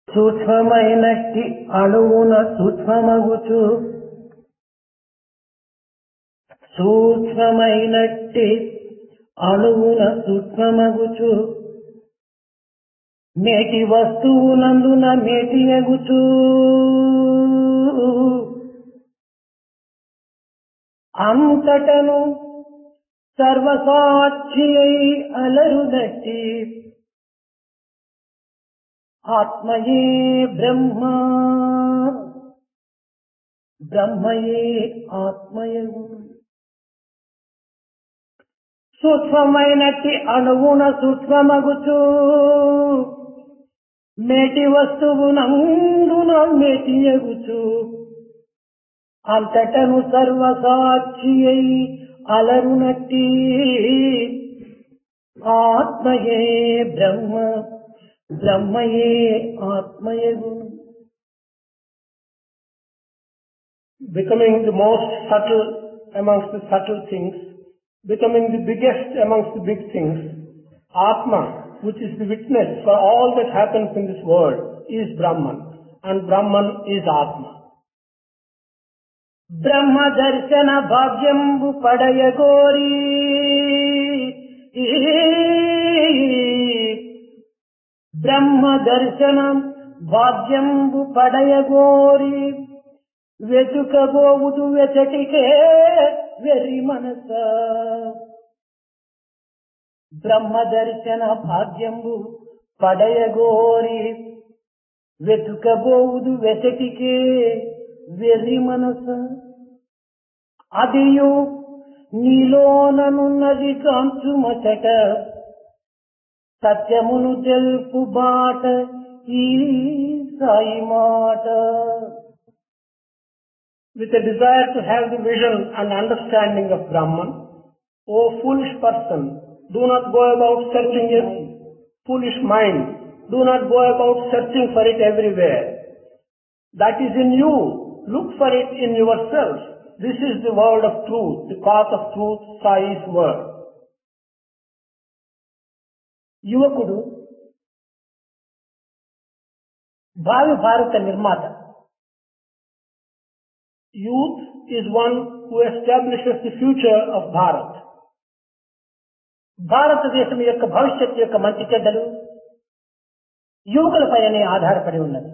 సూక్ష్మమైనట్టి అణువున సూక్ష్మమగుచు సూక్ష్మమైనట్టి అణువున సూక్ష్మమగుచు మేటి వస్తువునందున మేటియగుచు అంతటను సర్వసాక్షి అయి అలరునట్టి ఆత్మయే బ్రహ్మ బ్రహ్మయే ఆత్మయగు సూక్ష్మమైనట్టి అణువున సూక్ష్మమగుచు మేటి వస్తువునందున మేటియగుచు అంతటను సర్వసాక్షి అయి అలరునట్టి ఆత్మయే బ్రహ్మ బ్రహ్మయే ఆత్మయగు. Becoming the most subtle amongst the subtle things, becoming the biggest amongst the big things, Atma, which is the witness for all that happens in this world, is Brahman, and Brahman is Atma. బ్రహ్మ దర్శన భాగ్యంబు పడయగోరి బ్రహ్మ దర్శనం భాగ్యంబు పడయగోరి వెతుకబోవుదు వెచటికే వెర్రి మనస బ్రహ్మ దర్శన భాగ్యంబు పడయగోరి వెతుకబోవుదు వెచటికే వెర్రి మనస అదియు నీలోననున్నది కాంచుమచట సత్యమును తెలుపు బాట ఈ సాయి మాట. With a desire to have the vision and understanding of Brahman, O foolish person, do not go about searching it. Foolish mind, do not go about searching for it everywhere. That is in you. Look for it in yourself. This is the word of truth, the path of truth, Sai's word. యువకుడు భావి భారత నిర్మాత. Youth is one who establishes the future of Bharat. భారతదేశం యొక్క భవిష్యత్తు యొక్క మంచి చెడ్డలు యువకులపైనే ఆధారపడి ఉన్నది.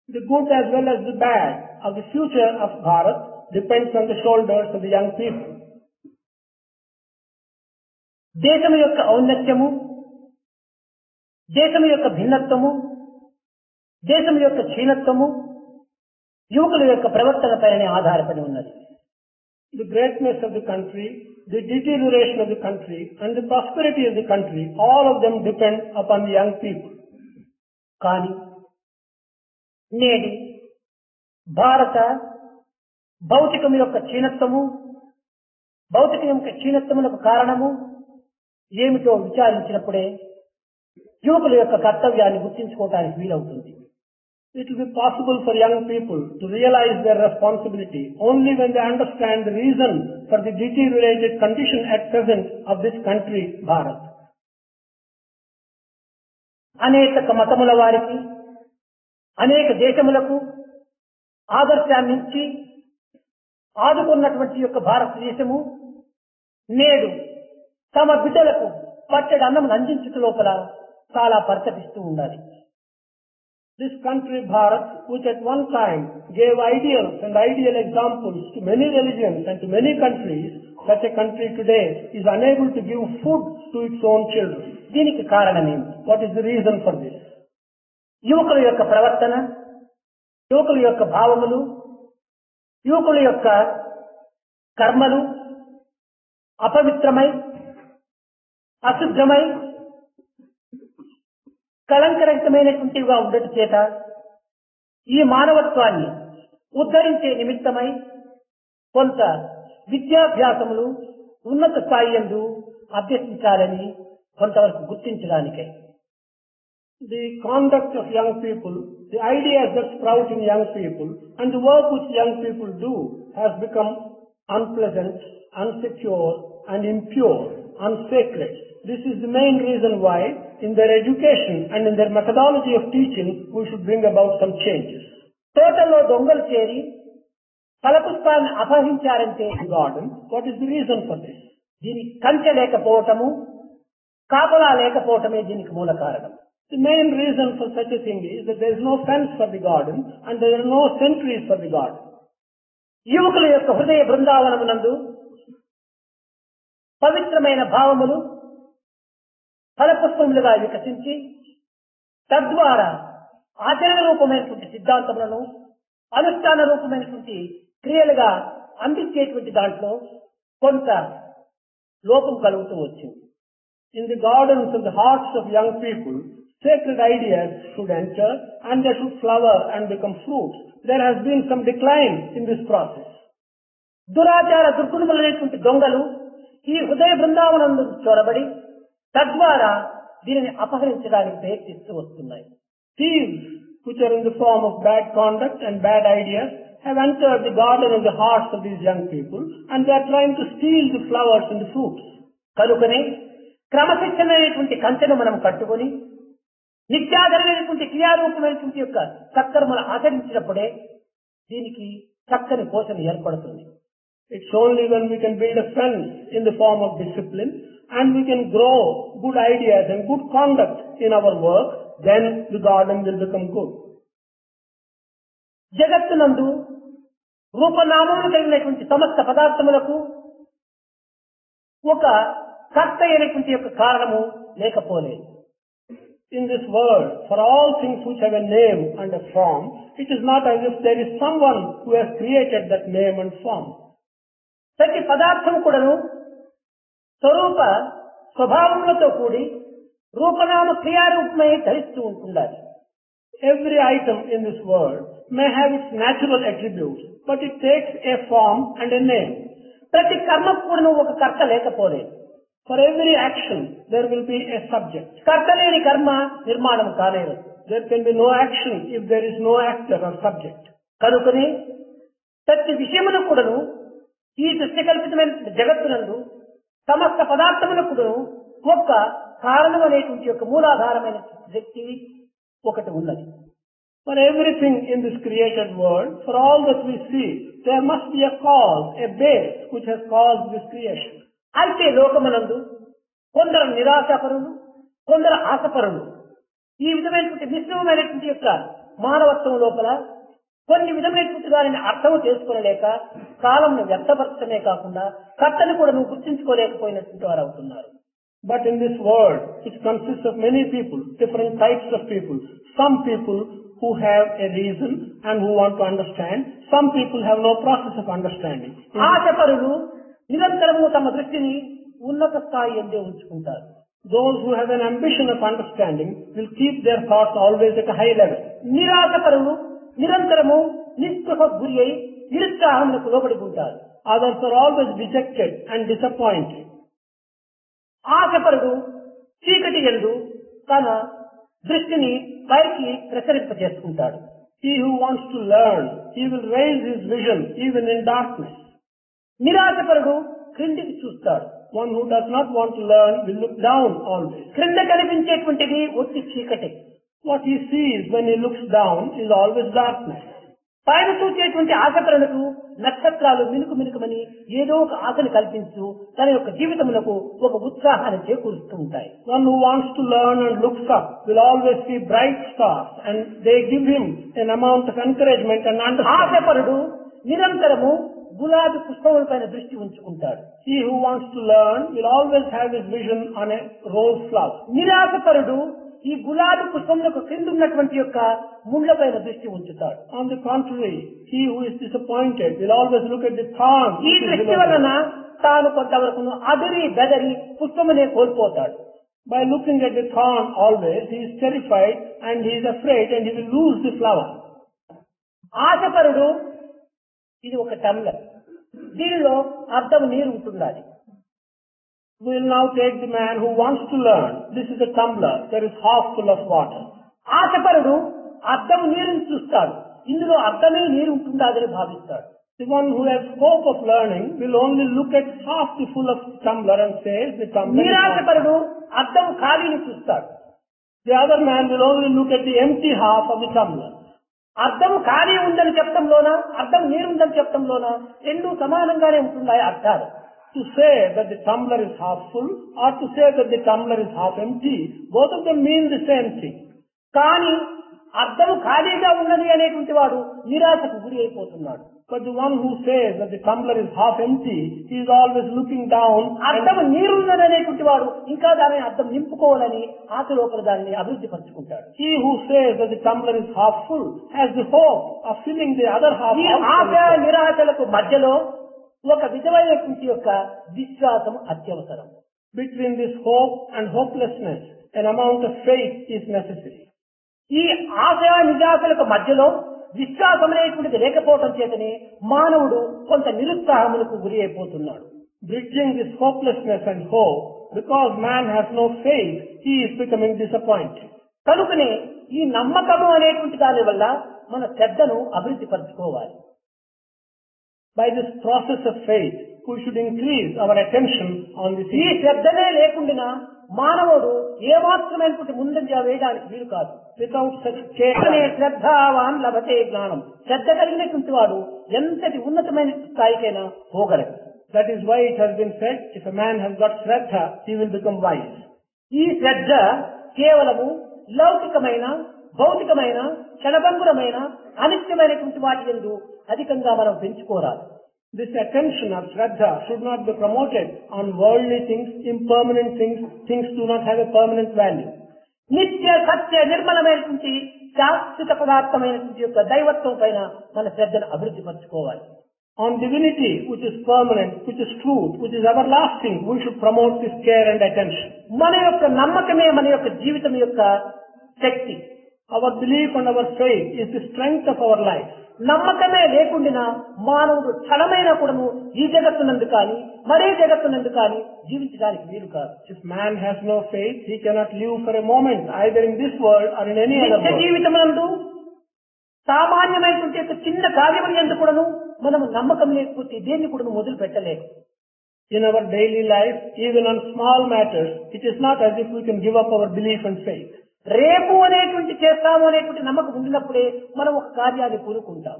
The good as well as the bad of the future of Bharat depends on the shoulders of the young people. దేశం యొక్క ఔన్నత్యము, దేశం యొక్క భిన్నత్వము, దేశం యొక్క క్షీణత్వము యువకుల యొక్క ప్రవర్తనపైనే ఆధారపడి ఉన్నది. The greatness of the country, the deterioration of the country, and the prosperity of the country, all of them depend upon the young people. కానీ నేటి భారత భౌతికం యొక్క క్షీణత్వము, భౌతికం యొక్క క్షీణత్వములకు కారణము ఏమిటో విచారించినప్పుడే యువకుల యొక్క కర్తవ్యాన్ని గుర్తించుకోవటానికి వీలవుతుంది. It will be possible for young people to realize their responsibility only when they understand the reason for the deteriorated condition at present of this country, Bharat. అనేక మతముల వారికి, అనేక దేశములకు ఆదర్శాన్ని ఇచ్చి ఆదుకున్నటువంటి యొక్క భారతదేశము నేడు తమ బిడ్డలకు పట్టెడు అన్నం అందించుట లోపల చాలా పరితపిస్తూ ఉండాలి. This country, Bharat, which at one time gave ideals and ideal examples to many religions and to many countries, such a country today is unable to give food to its own children. దీనికి కారణమేమి? What is the reason for this? యువకుల యొక్క ప్రవర్తన, యువకుల యొక్క భావములు, యువకుల యొక్క కర్మలు అపవిత్రమై, అశుద్ధమై, కళంకరహితమైనటువంటివిగా ఉండటం చేత ఈ మానవత్వాన్ని ఉద్ధరించే నిమిత్తమై కొంత విద్యాభ్యాసములు ఉన్నత స్థాయి యందు అభ్యసించాలని కొంతవరకు గుర్తించడానికై. The conduct of young people, the ideas that sprout in young people, and the work which young people do has become unpleasant, unsecure, and impure, unsacred. This is the main reason why in their education and in their methodology of teaching, we should bring about some changes. తోటలో దొంగలు చేరి ఫలపుష్పాన్ని అపహరించారంటే Garden, what is the reason for this? దీనికి కంచె లేకపోవటము, కాపలా లేకపోవటమే దీనికి మూల కారణం. The main reason for such a thing is that there is no fence for the garden and there are no sentries for the garden. యువకుల యొక్క హృదయ బృందావనమునందు పవిత్రమైన భావములు ఫలపుష్పములుగా వికసించి తద్వారా ఆచరణ రూపమైనటువంటి సిద్ధాంతములను అనుష్ఠాన రూపమైనటువంటి క్రియలుగా అందించేటువంటి దాంట్లో కొంత లోపం కలుగుతూ వచ్చింది. In the gardens and the hearts of young people, sacred ideas should enter and they should flower and become fruits. There has been some decline in this process. దురాచార దుర్గుణములైనటువంటి దొంగలు ఈ హృదయ బృందావనందు చొరబడి తద్వారా దీనిని అపహరించడానికి ప్రయత్నిస్తూ వస్తున్నాయి. Thieves, which are in the form of bad conduct and bad ideas, have entered the garden and the hearts of these young people and they are trying to steal the flowers and the fruits. కనుకనే క్రమశిక్షణ అనేటువంటి కంచెను మనం కట్టుకొని నిత్యాధారమైనటువంటి క్రియారూపమైనటువంటి యొక్క సత్కర్మలు ఆచరించినప్పుడే దీనికి చక్కని పోషణ ఏర్పడుతుంది. It's only when we can build a fence in the form of discipline and we can grow good ideas and good conduct in our work, then the garden will become good. జగత్తునందు రూపనామములు కలిగినటువంటి సమస్త పదార్థములకు ఒక కర్త అయినటువంటి యొక్క కారణము లేకపోలేదు. In this world, for all things which have a name and a form, it is not as if there is someone who has created that name and form. ప్రతి పదార్థము కూడాను స్వరూప స్వభావములతో కూడి రూపనామ క్రియారూపమై ధరిస్తూ ఉంటుండాలి. Every item in this world may have its natural attributes, but it takes a form and a name. ప్రతి కర్మకు కూడాను ఒక కర్త లేకపోలేదు. For every action, there will be a subject. కర్త లేని కర్మ నిర్మాణం కాలేదు. There can be no action if there is no actor or subject. కనుకనే ప్రతి విషయమును కూడాను ఈ దృశ్యకల్పితమైన జగత్తునందు సమస్త పదార్థములకు కూడాను ఒక కారణం అనేటువంటి యొక్క మూలాధారమైన శక్తి ఒకటి ఉన్నది. For everything in this created world, for all that we see, there must be a cause, a base which has caused this creation. అయితే లోకమునందు కొందరు నిరాశాపరులు, కొందరు ఆశపరులు, ఈ విధమైనటువంటి మిశ్రమమైనటువంటి యొక్క మానవత్వం లోపల కొన్ని విధమైనటువంటి దానిని అర్థం చేసుకోలేక కాలంను వ్యర్థపరచడమే కాకుండా కర్తను కూడా నువ్వు గుర్తించుకోలేకపోయినటువంటి వారు అవుతున్నారు. But in this world, it consists of many people, different types of people. Some people who have a reason and who want to understand. Some people have no process of understanding. ఆశపరులు నిరంతరము తమ దృష్టిని ఉన్నత స్థాయి ఎందే ఉంచుకుంటారు. Those who have an ambition of understanding will keep their thoughts always at a high level. నిరాశపరులు నిరంతరము నిస్పృహకు గురి అయి నిరుత్సాహములకు లోబడి ఉంటారు. Others are always dejected and disappointed. ఆశపరుడు చీకటి యందు తన దృష్టిని పైకి ప్రసరింపజేసుకుంటాడు. He who wants to learn, he will raise his vision even in darkness. నిరాశపరుడు క్రిందికి చూస్తాడు. One who does not want to learn will look down always. క్రింద కనిపించేటువంటిది ఒట్టి చీకటి. What he sees when he looks down is always darkness. పైన చూసేటువంటి ఆశపరులకు నక్షత్రాలు మినుకు మినుకుమని ఏదో ఒక ఆశను కల్పించు తన యొక్క జీవితములకు ఒక ఉత్సాహాన్ని చేకూరుస్తూ ఉంటాయి. One who wants to learn and looks up will always see bright stars and they give him an amount of encouragement and understanding. ఆశపరుడు నిరంతరము గులాబీ పుష్పములపైన దృష్టి ఉంచుకుంటాడు. He who wants to learn will always have his vision on a rose flower. నిరాశపరుడు ఈ గులాబీ పుష్పములకు క్రింద ఉన్నటువంటి యొక్క ముళ్ళపైన దృష్టి ఉంచుతాడు. On the contrary, he who is disappointed will always look at the thorn. ఈ దృష్టి వలన తాను కొంతవరకు అదిరి బెదరి పుష్పమునే కోల్పోతాడు. By looking at the thorn always, he is terrified and he is afraid and he will lose the flower. ఆశపరుడు ఇది ఒక tumbler, దీనిలో అర్ధం నీరు ఉంటుండాలి. We will now take the man who wants to learn. This is a tumbler. There is half full of water. ఆశపరుడు అర్ధం నీరుని చూస్తాడు, ఇందులో అర్ధమే నీరు ఉంటుందని భావిస్తాడు. The one who has hope of learning will only look at half the full of tumbler and say the tumbler. నిరాశపరుడు అర్ధం ఖాళీని చూస్తాడు, The other man will only look at the empty half of the tumbler. అర్థం ఖాళీ ఉందని చెప్పడంలోనా అర్థం నీరుందని చెప్పడంలోనా రెండు సమానంగానే ఉంటున్నాయి అర్థాలు. To say that the tumbler is half full or to say that the tumbler is half empty, both of them mean the same thing. కానీ అర్థం ఖాళీగా ఉన్నది అనేటువంటి వాడు నిరాశకు గురి అయిపోతున్నాడు. But the one who says that the tumbler is half empty, he is always looking down. అర్థం నీరున్నది అనేటువంటి వాడు ఇంకా దానిని అర్థం నింపుకోవాలని ఆశ లోపల దానిని అభివృద్ధి పరుచుకుంటాడు. He who says that the tumbler is half full has the hope of filling the other half. ఈ ఆశ నిరాశలకు మధ్యలో ఒక విధమైనటువంటి యొక్క విశ్వాసం అత్యవసరం. Between this hope and hopelessness, an amount of faith is necessary. ఈ ఆశ నిరాశలకు మధ్యలో విశ్వాసం అనేటువంటిది లేకపోవడం చేతనే మానవుడు కొంత నిరుత్సాహములకు గురి అయిపోతున్నాడు. Bridging this hopelessness and hope, because man has no faith, he is becoming disappointed. కనుకనే ఈ నమ్మకము అనేటువంటి దాని వల్ల మన శ్రద్ధను అభివృద్ధి పరచుకోవాలి. By this process of faith, we should increase our attention on this. ఈ శ్రద్ధనే లేకుండా మానవుడు ఏమాత్రమైనటువంటి ముందంజ వేయడానికి వీలు కాదు. Without such care, శ్రద్ధావాన్ లభతే జ్ఞానం. శ్రద్ధ కలిగినటువంటి వాడు ఎంతటి ఉన్నతమైన స్థాయికైనా పోగలడు. That is why it has been said, if a man has got Shraddha, he will become wise. ఈ శ్రద్ధ కేవలము లౌకికమైన భౌతికమైన క్షణభంగురమైన అనిత్యమైనటువంటి వాటి యందు అధికంగా మనం పెంచుకోరాదు. This attention of Shraddha should not be promoted on worldly things, impermanent things, things do not have a permanent value. నిత్య సత్య నిర్మలమైనటువంటి శాశ్వత పదార్థమైనటువంటి యొక్క దైవత్వం పైన మన శ్రద్ధను అభివృద్ధి పరచుకోవాలి. On divinity, which is permanent, which is truth, which is everlasting, we should promote this care and attention. మన యొక్క నమ్మకమే మన యొక్క జీవితం యొక్క శక్తి. Our belief and our faith is the strength of our life. నమ్మకమే లేకుండా మానవుడు క్షణమైన కూడాను ఈ జగత్తునందు కానీ మరే జగత్తునందు కానీ జీవించడానికి వీలు కాదు. If man has no faith, he cannot live for a moment, either in this world or in any other world. జీవితమునందు సామాన్యమైనటువంటి చిన్న కార్యముల యందు కూడాను మనం నమ్మకం లేకపోతే దేన్ని కూడా మొదలు పెట్టలేము. In our daily life, even on small matters, it is not as if we can give up our belief and faith. రేపు అనేటువంటి చేస్తాము అనేటువంటి నమ్మకం ఉండినప్పుడే మనం ఒక కార్యాన్ని పూనుకుంటాం.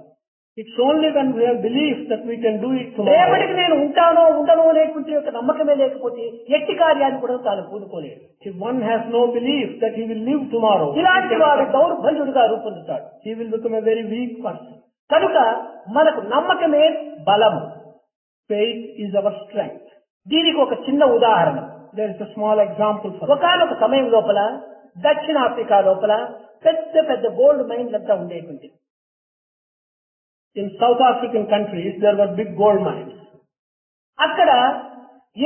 It's only when we have belief that we can do it tomorrow. రేపటికి నేను ఉంటానో ఉండనో అనేటువంటి యొక్క నమ్మకమే లేకపోతే ఎట్టి కార్యాన్ని కూడా తాను పూనుకోలేడు. If one has no belief that he will live tomorrow, ఇలాంటి వాడు దౌర్బల్యుడిగా రూపొందుతాడు. he will become a very weak person. కనుక మనకు నమ్మకమే బలము. Faith is our strength. దీనికి ఒక చిన్న ఉదాహరణ. There is a small example for ఒకనొక సమయం లోపల దక్షిణాఫ్రికా లోపల పెద్ద పెద్ద గోల్డ్ మైన్స్ అంతా ఉండేటువంటి. In South African countries, there were big gold mines. అక్కడ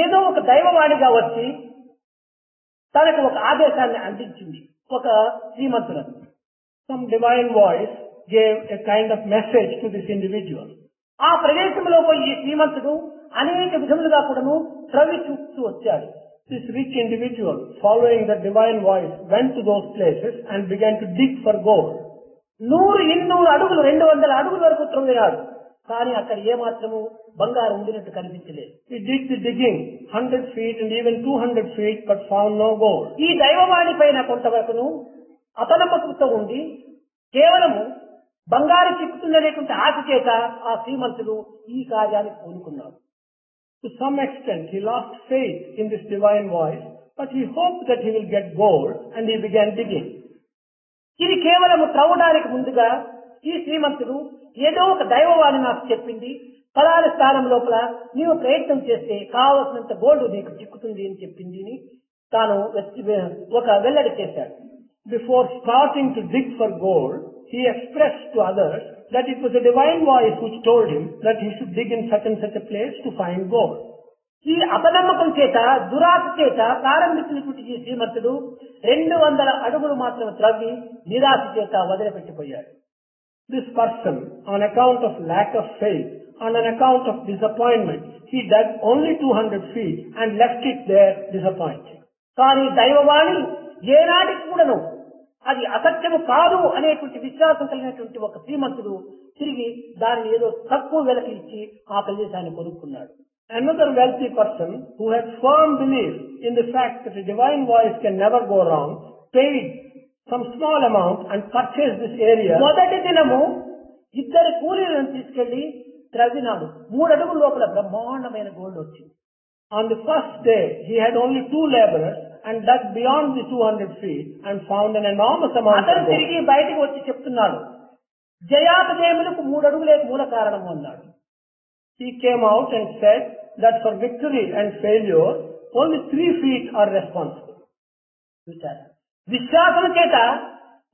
ఏదో ఒక దైవవాణిగా వచ్చి తనకు ఒక ఆదేశాన్ని అందించింది ఒక శ్రీమంతులకు. Some divine voice gave a kind of message to this individual. ఆ ప్రదేశంలో పోయి ఈ శ్రీమంతుడు అనేక విధములుగా కూడాను త్రవ్వి చూస్తూ వచ్చాడు. This rich individual, following the divine voice, went to those places and began to dig for gold. 100, 200 అడుగులు 200 అడుగుల వరకు త్రవ్వినాడు. కానీ అక్కడ ఏమాత్రము బంగారం ఉండినట్టు కనిపించలేదు. He did the digging 100 feet and even 200 feet, but found no gold. ఈ దైవవాణి పైన కొంతవరకును అపనమ్మకంతో ఉండి కేవలము బంగారు చిక్కుతుందనేటువంటి ఆశ చేత ఆ శ్రీమంతుడు ఈ కార్యానికి పూనుకున్నాడు. To some extent, he lost faith in this divine voice, but he hoped that he will get gold, and he began digging. ఇది కేవలము త్రవ్వడానికి ముందుగా ఈ శ్రీమంతుడు ఏదో ఒక దైవవాణి నాకు చెప్పింది, ఫలానా స్థానం లోపల నీవు ప్రయత్నం చేస్తే కావలసినంత గోల్డ్ నీకు చిక్కుతుంది అని చెప్పింది తాను ఒక వెల్లడి చేశాడు. Before starting to dig for gold, he expressed to others that it was a divine voice which told him that he should dig in such and such a place to find gold. ఈ అపనమ్మకం చేత దురాశ చేత ప్రారంభించినటువంటి ఈ శ్రీమంతుడు 200 అడుగులు మాత్రం త్రవ్వి నిరాశ చేత వదిలిపెట్టిపోయాడు. This person, on account of lack of faith, on an account of disappointment, he dug only 200 feet and left it there disappointed. కానీ దైవవాణి ఏనాటికి కూడాను అది అసత్యము కాదు అనేటువంటి విశ్వాసం కలిగినటువంటి ఒక శ్రీమంతుడు తిరిగి దాన్ని ఏదో తక్కువ వెలకి ఇచ్చి ఆ ప్రదేశాన్ని కొనుక్కున్నాడు. Another wealthy person who had firm belief in the fact that a divine voice can never go wrong paid some small amount and purchased this area. మొదటి దినము ఇద్దరు కూలీలను తీసుకెళ్లి త్రవ్వినాడు. 3 అడుగుల లోపల బ్రహ్మాండమైన గోల్డ్ వచ్చింది. On the first day, he had only 2 laborers and dug beyond the 200 feet and found an enormous amount of అతను gold. తిరిగి బయటకు వచ్చి చెప్తున్నాడు, జయాపజయములకు 3 అడుగులే మూల కారణము అన్నాడు. He came out and said that for victory and failure, only 3 feet are responsible. చూశారు, విశ్వాసం చేత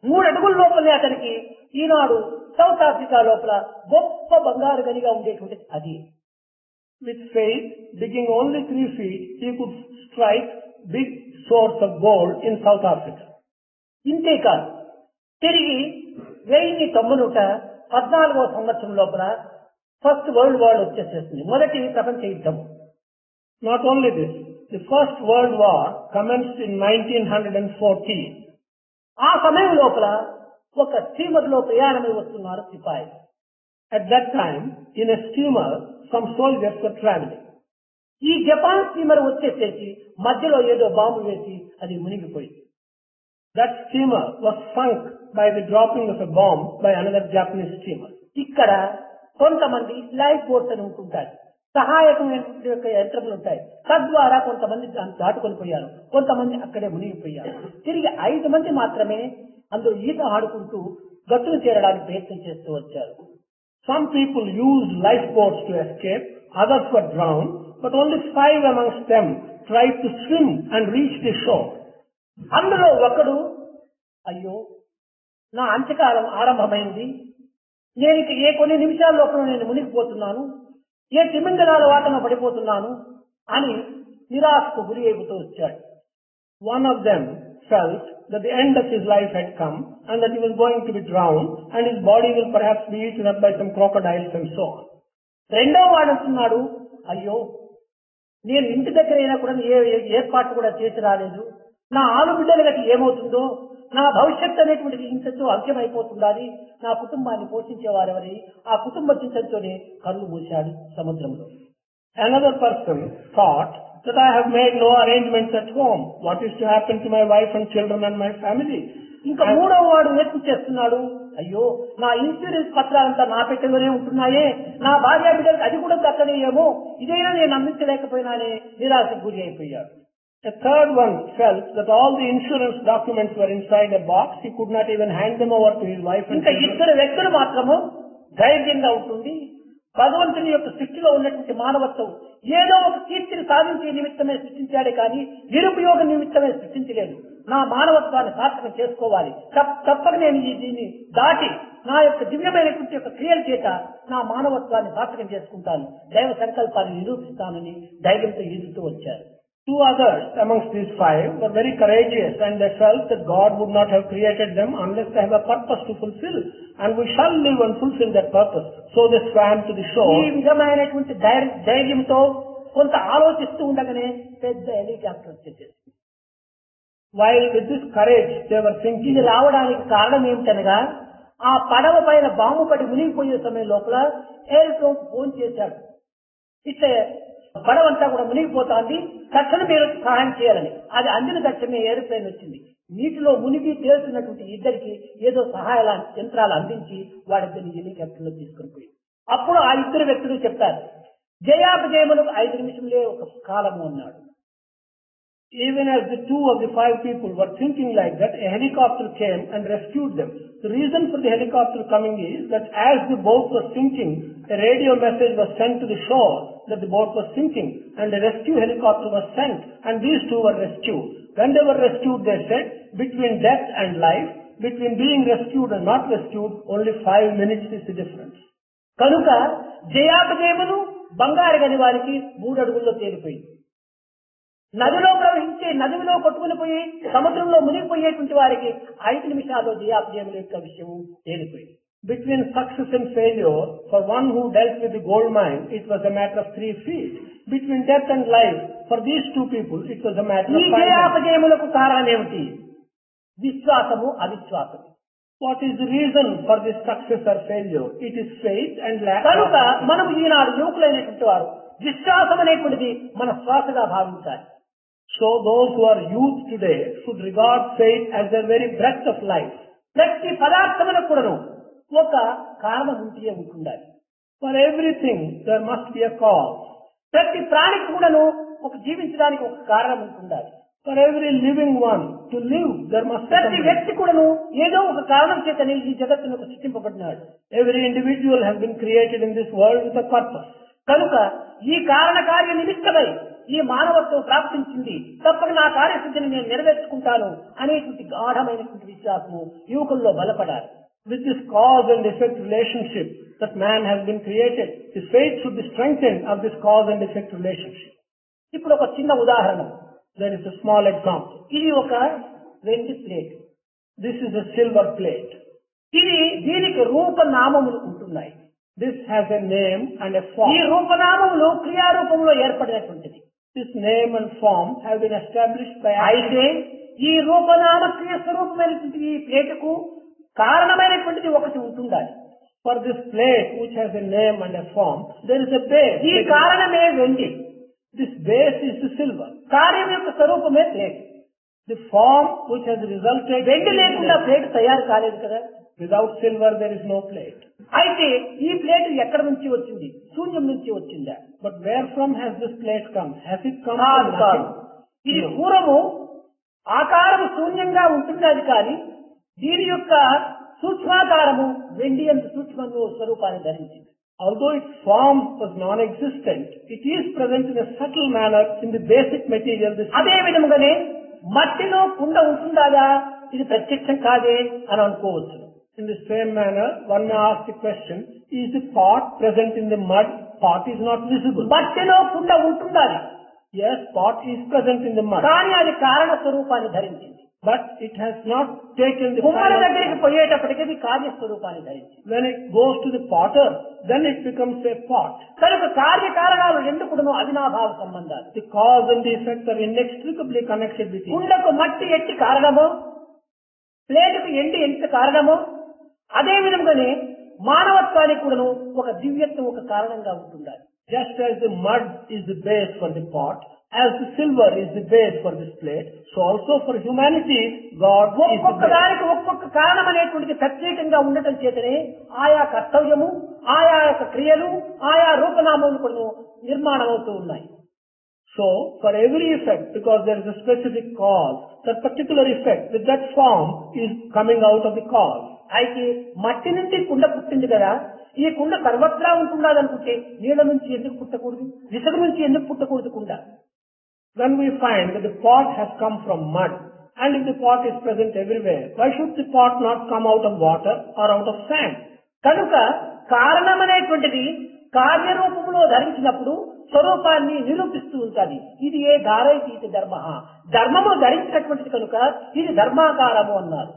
3 అడుగుల లోపలే అతనికి ఈనాడు సౌత్ ఆఫ్రికా లోపల గొప్ప బంగారు గనిగా ఉండేటువంటి అది. With faith, digging only 3 feet, he could strike big source of gold in South Africa. ఇంతేకాదు, తిరిగి 1914వ సంవత్సరం లోపల ఫస్ట్ వరల్డ్ వార్ వచ్చేసేస్తుంది. మొదటి ప్రపంచ యుద్ధం. Not only this, the first world war commenced in 1914. ఆ సమయం లోపల ఒక స్టీమర్ లో ప్రయాణమై వస్తున్నారు సిపాయి. At that time, in a steamer, some soldiers were traveling. ఈ జపాన్ స్టీమర్ వచ్చేసేసి మధ్యలో ఏదో బాంబు వేసి అది మునిగిపోయింది. That steamer was sunk by the dropping of a bomb by another Japanese steamer. ఇక్కడ కొంతమంది లైఫ్ బోట్స్ అని ఉంటుంటాయి, సహాయకమైన యంత్రములు ఉంటాయి. తద్వారా కొంతమంది దాటుకొని పోయారు, కొంతమంది అక్కడే మునిగిపోయారు. తిరిగి 5 మంది మాత్రమే అందులో ఈత ఆడుకుంటూ గట్టును చేరడానికి ప్రయత్నం చేస్తూ వచ్చారు. Some people used lifeboats to escape, others were drowned, but only 5 amongst them tried to swim and reach the shore. అందులో ఒకడు, అయ్యో నా అంత్యకాలం ఆరంభమైంది, నేను ఇక ఏ కొన్ని నిమిషాల లోపల నేను మునిగిపోతున్నాను, ఏ తిమింగలాల వాటన పడిపోతున్నాను అని నిరాశకు గురి అయిపోతూ వచ్చాడు. One of them felt that the end of his life had come and that he was going to be drowned and his body will perhaps be eaten up by some crocodiles and so on. రెండో వాడు అంటున్నాడు, అయ్యో నేను ఇంటి దగ్గర అయినా కూడా ఏర్పాటు కూడా చేసి రాలేదు, నా ఆలుబిడ్డల గట్టి ఏమవుతుందో, నా భవిష్యత్తు అనేటువంటిది ఇంతతో అంత్యమైపోతుండాలి, నా కుటుంబాన్ని పోషించేవారెవరి, ఆ కుటుంబ చింతతోనే కళ్ళు మూశాడు సముద్రంలో. Another person thought that I have made no arrangements at home. What is to happen to my wife and children and my family? ఇంకా మూడవ వాడు ఏం చేస్తున్నాడు, అయ్యో నా ఇన్సూరెన్స్ పత్రాలంతా నా పెట్టెలోనే ఉంటున్నాయే, నా భార్య బిడ్డలకు అది కూడా దక్కనేయేమో, ఇదైనా నేను అందించలేకపోయినానే నిరాశకు గురి అయిపోయాడు. A third one felt that all the insurance documents were inside a box. He could not even hand them over to his wife and ఇంకా children. 2 వ్యక్తులు మాత్రము ధైర్యంగా ఉంటుంది. భగవంతుని యొక్క సృష్టిలో ఉన్నటువంటి మానవత్వం ఏదో ఒక కీర్తిని సాధించే నిమిత్తమే సృష్టించాడే కానీ నిరుపయోగ నిమిత్తమే సృష్టించలేదు. నా మానవత్వాన్ని సార్థకం చేసుకోవాలి, తప్పక నేను దీన్ని దాటి నా యొక్క దివ్యమైనటువంటి యొక్క క్రియల చేత నా మానవత్వాన్ని సార్థకం చేసుకుంటాను, దైవ సంకల్పాన్ని నిరూపిస్తానని ధైర్యంతో ఈదుతూ వచ్చారు. 2 others amongst these 5 were very courageous and they felt that God would not have created them unless they have a purpose to fulfill, and we shall live and fulfill that purpose. So they swam to the shore. ఈ విధమైనటువంటి ధైర్యంతో కొంత ఆలోచిస్తూ ఉండగానే పెద్ద helicopter వచ్చేసేది. While with this courage they were thinking, ఇది రావడానికి కారణం ఏమిటనగా ఆ పడవ పైన బాంబు పడి మునిగిపోయే సమయం లోపల ఎయిర్పోర్ట్ ఫోన్ చేశాడు, ఇట్లా పడవంతా కూడా మునిగిపోతాంది, తక్షణం మీరు సహాయం చేయాలని. అది అందిన తక్షణమే ఏరోప్లేన్ వచ్చింది. నీటిలో మునిగి తేలుతున్నటువంటి ఇద్దరికి ఏదో సహాయ యంత్రాలు అందించి వాడిద్దరిని హెలికాప్టర్ లో తీసుకుని పోయి అప్పుడు ఆ 2 వ్యక్తులు చెప్తారు, జయాపజయములకు 5 నిమిషంలే ఒక కాలము అన్నాడు. even as the 2 of the 5 people were thinking like that, a helicopter came and rescued them. The reason for the helicopter coming is that as the boat was sinking, a radio message was sent to the shore that the boat was sinking, and a rescue helicopter was sent, and these 2 were rescued. When they were rescued, they said, between death and life, between being rescued and not rescued, only 5 minutes is the difference. కనుక జయాపజయములు బంగారు గని వారికి 3 అడుగుల్లో తేలిపోయింది. నదిలో ప్రవహించే నదిలో కొట్టుకుని పోయి సముద్రంలో మునిగిపోయేటువంటి వారికి 5 నిమిషాల్లో జయాపజయముల యొక్క విషయం తేలిపోయింది. Between success and failure, for one who dealt with the gold mine, it was a matter of 3 feet. Between death and life, for these 2 people, it was a matter of 5 ఈ minutes. జయాపజయములకు కారణం ఏమిటి? విశ్వాసము అవిశ్వాసము. What is the reason for this success or failure? It is faith and lack of కనుక మనం ఈనాడు యువకులైనటువంటి వారు విశ్వాసం అనేటువంటిది మన శ్వాసగా భావించాలి. So those who are youth today should regard faith as their very breath of life. ప్రతి పదార్థములకు కూడాను ఒక కారణం ఉంటే ఉంటుండాలి. For everything there must be a cause. ప్రతి ప్రాణికి కూడాను ఒక జీవించడానికి ఒక కారణం ఉంటుండాలి. For every living one to live there must be ప్రతి some reason. వ్యక్తి కూడాను ఏదో ఒక కారణం చేతనే ఈ జగత్తును సృష్టింపబడినాడు. Every individual has been created in this world with a purpose. కనుక ఈ కారణ కార్య నిమిత్తమై ఈ మానవత్వం ప్రాప్తించింది, తప్పక నా కార్యసిద్ధిని నేను నెరవేర్చుకుంటాను అనేటువంటి గాఢమైనటువంటి విశ్వాసము యువకుల్లో బలపడాలి. With this cause and effect relationship that man has been created, his faith should be strengthened of this cause and effect relationship. ఇప్పుడు ఒక చిన్న ఉదాహరణ. There is a small example. ఇది ఒక వెండి plate. This is a silver plate. దీనికి రూపనామములు ఉంటున్నాయి. This has a name and a ఈ form. రూపనామములు క్రియారూపంలో ఏర్పడినటువంటిది. This name and form have been established by action. అయితే ఈ రూపనామ క్రియ స్వరూపమైనటువంటి ఈ ప్లేటుకు కారణమైనటువంటిది ఒకటి ఉంటుండాలి. For this plate which has a name and a form, there is a base. ఈ కారణమే వెండి. This base is the silver. కార్యం యొక్క స్వరూపమే plate. The form which has resulted వెండి లేకుండా ప్లేట్ తయారు కాలేదు కదా. without silver there is no plate. అయితే ఈ ప్లేట్ ఎక్కడి నుంచి వచ్చింది? శూన్యం నుంచి వచ్చిందా? But where from has this plate come? Has it come కాదు from కాదు. nothing? ఇది పూర్వము ఆకారము శూన్యంగా ఉంటున్నది, కానీ దీని యొక్క సూక్ష్మాకారము వెండి అంత సూక్ష్మ స్వరూపాన్ని ధరించింది. Although its form was non-existent, it is present in a subtle manner in the basic material. అదే విధముగానే మట్టిలో కుండ ఉంటుందా? ఇది ప్రత్యక్షం కాదే అని అనుకోవచ్చు. In the same manner, one may ask the question, is the pot present in the mud? Pot is not visible. మట్టిలో కుండ ఉంటుండాలి. Yes, pot is present in the mud. కానీ అది కారణ స్వరూపాన్ని ధరించింది. But it has not taken the కుమ్మరి form. దగ్గరికి పోయేటప్పటికి అది కార్యస్వరూపాన్ని ధరించింది. When it goes to the potter, then it becomes a pot. కనుక కార్యకారణాలు రెండు కూడాను అవినాభావ సంబంధాలు. The cause and the effect are inextricably connected with each other. కుండకు మట్టి ఎట్టి కారణమో, ప్లేటుకు ఎండి ఎంత కారణమో, అదే విధంగానే మానవత్వానికి కూడాను ఒక దివ్యత్వం ఒక కారణంగా ఉంటుండాలి. Just as the mud is the base for the pot, as the silver is the base for this plate, so also for humanity, God is the ఒక్కొక్క base. దానికి ఒక్కొక్క కారణం అనేటువంటిది ప్రత్యేకంగా ఉండటం చేతనే ఆయా కర్తవ్యము, ఆయా యొక్క క్రియలు, ఆయా రూపనామములు కూడా నిర్మాణం అవుతూ ఉన్నాయి. So, for every effect, because there is a specific cause, that particular effect with that form is coming out of the cause. అయితే మట్టి నుండి కుండ పుట్టింది కదా, ఈ కుండ సర్వత్రా ఉంటున్నది అనుకుంటే నీళ్ళ నుంచి ఎందుకు పుట్టకూడదు? ఇసుక నుంచి ఎందుకు పుట్టకూడదు కుండ? When we find that the pot has come from mud, and if the pot is present everywhere, why should the pot not come out of water or out of sand? కనుక కారణం అనేటువంటిది కార్యరూపంలో ధరించినప్పుడు స్వరూపాన్ని నిరూపిస్తూ ఉంటుంది. ఇది ఏ ధారైతీతి ధర్మ, ధర్మము ధరించినటువంటిది కనుక ఇది ధర్మాకారము అన్నారు.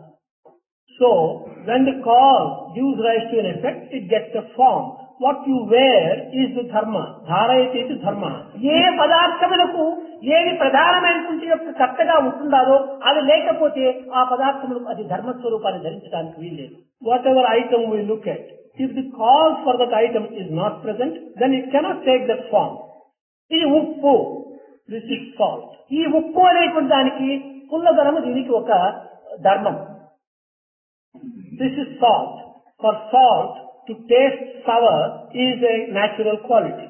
So, when the cause gives rise to an effect, it gets a form. What you wear is the dharma. Dharayati is dharma. ఏ పదార్థములకు ఏది ప్రధానమైనటువంటి యొక్క కర్తగా ఉంటుందో అది లేకపోతే ఆ పదార్థములకు అది ధర్మస్వరూపాన్ని ధరించడానికి వీల్లేదు. Whatever item we look at, if the cause for that item is not present, then it cannot take that form. ఇది ఉప్పు, This is salt. ఈ ఉప్పు అనేటువంటి దానికి పుల్లదనము దీనికి ఒక ధర్మం. This is salt. For salt to taste sour is a natural quality.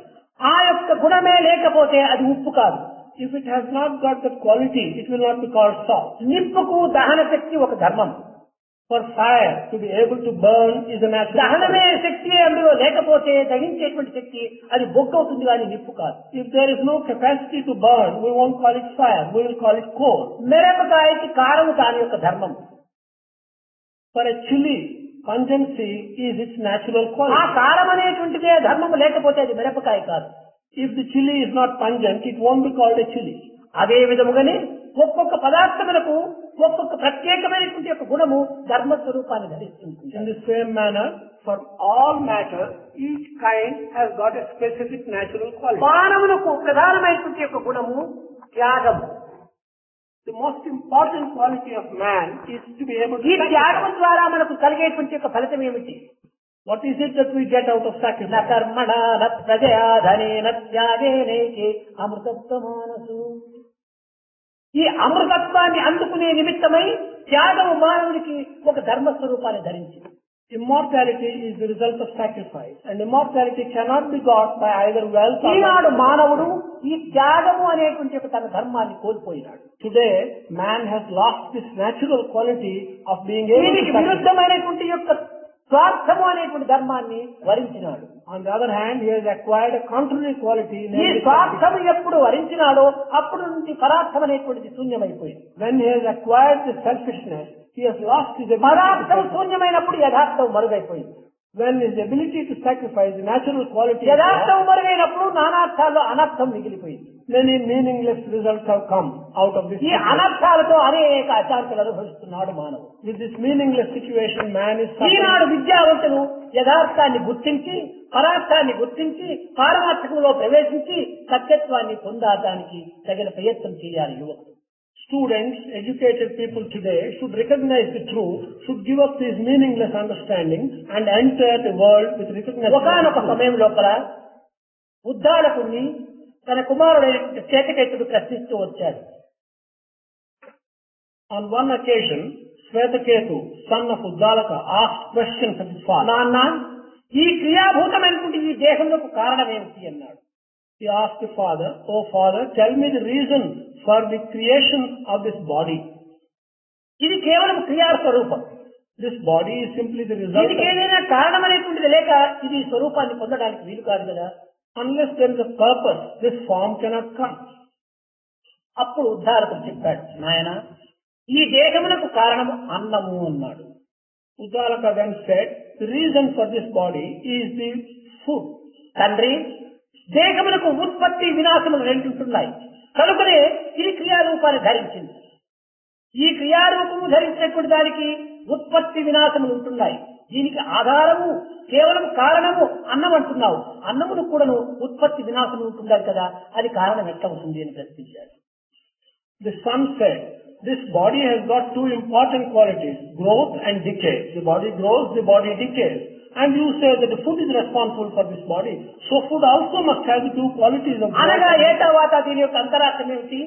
ఆ యొక్క గుణమే లేకపోతే అది ఉప్పు కాదు. If it has not got that quality, it will not be called salt. నిప్పుకు దహన శక్తి ఒక ధర్మం. For fire to be able to burn is a natural దహనమే quality. శక్తి అందులో లేకపోతే దహించేటువంటి శక్తి అది బొగ్గు అవుతుంది, కానీ నిప్పు కాదు. If there is no capacity to burn, we won't call it fire, we will call it coal. మిరపకాయకి కారము దాని యొక్క ధర్మం. For a chili, pungency is its natural ఆ quality. కారం అనేటువంటిదే ధర్మము లేకపోతే అది మిరపకాయ కాదు. If the chili is not pungent, it won't be called a chili. అదే విధముగానే ఒక్కొక్క పదార్థములకు ఒక్కొక్క ప్రత్యేకమైనటువంటి యొక్క గుణము ధర్మస్వరూపాన్ని ధరిస్తుంది. In the same manner, for all matter, each kind has got a specific natural quality. మానవులకు ప్రధానమైనటువంటి యొక్క గుణము త్యాగం. The most important quality of man is to be able ఈ to త్యాగం sacrifice. ద్వారా మనకు కలిగేటువంటి యొక్క ఫలితం ఏమిటి? What is it that we get out of న sacrifice? కర్మణ న ప్రజయా ధనేన త్యాగేనైకే అమృతత్వమానసు. ఈ అమృతత్వాన్ని అందుకునే నిమిత్తమై త్యాగము మానవుడికి ఒక ధర్మస్వరూపాన్ని ధరించింది. Immortality is the result of sacrifice, and immortality cannot be got by either wealth or ఈనాడు మానవుడు ఈ త్యాగము అనేటువంటి ఒక తన ధర్మాన్ని కోల్పోయినాడు. Today, man has lost this natural quality of being able దీనికి to sacrifice. విరుద్ధమైనటువంటి యొక్క స్వార్థము అనేటువంటి ధర్మాన్ని వరించినాడు. On the other hand, he has acquired a contrary quality. ఈ namely స్వార్థము ఎప్పుడు వరించినాడో అప్పుడు నుంచి పరార్థం అనేటువంటిది శూన్యమైపోయింది. when he has acquired the selfishness, he has lost his ability to పదార్థం sacrifice. శూన్యమైనప్పుడు యథార్థం మరుగైపోయింది. When his ability to sacrifice the natural quality is యథార్థం lost, మరుగైనప్పుడు నానార్థాల్లో అనర్థం మిగిలిపోయింది. many meaningless results have come out of this ఈ situation. అనర్థాలతో అనేక అశాంతులు అనుభవిస్తున్నాడు మానవుడు. With this meaningless situation, man is Eenadu suffering. విద్యావంతులు యథార్థాన్ని గుర్తించి పరార్థాన్ని గుర్తించి పారమార్థకంలో ప్రవేశించి సత్యత్వాన్ని పొందడానికి తగిన ప్రయత్నం చేయాలి యువకుడు. Students, educated people today should recognize the truth, should give up this meaningless understanding and enter the world with recognition. ఒకనొక సమయం లోపల ఉద్దాలకుణ్ణి తన కుమారుడైన చేతకేతుడు ప్రశ్నిస్తూ వచ్చాడు. On one occasion, Swetaketu, son of Uddalaka, asked questions of his father. నాన్న ఈ క్రియాభూతమైనటువంటి ఈ దేహంలో కారణం ఏమిటి అన్నాడు. He asked the father, "Oh father, tell me the reason for the creation of this body." ఇది కేవలం క్రియాస్వరూపం. This body is simply the result దీనికి of, ఏదైనా కారణం అనేటువంటిది లేక ఇది ఈ స్వరూపాన్ని పొందడానికి వీలు కాదు కదా. unless there is a purpose, this form cannot come. అప్పుడు ఉద్ధారకుడు చెప్పాడు, నాయన ఈ దేహమునకు కారణము అన్నము అన్నాడు. Uddalaka then said, "The reason for this body is the food." తండ్రి దేహమునకు ఉత్పత్తి వినాశములు రెండుంటున్నాయి కనుకనే ఇది క్రియారూపాన్ని ధరించింది. ఈ క్రియారూపము ధరించినటువంటి దానికి ఉత్పత్తి వినాశములు ఉంటున్నాయి. దీనికి ఆధారము కేవలం కారణము అన్నం అంటున్నావు. అన్నమును కూడాను ఉత్పత్తి వినాశములు ఉంటున్నారు కదా, అది కారణం ఎట్లా అవుతుంది అని ప్రశ్నించాడు. The son said, "This body has got two important qualities, growth and decay. The body grows, the body decays. And you say that the food is responsible for this body. So food also must have the two qualities of growth." అనగా ఏ తర్వాత దీని యొక్క అంతరార్థం ఏమిటి?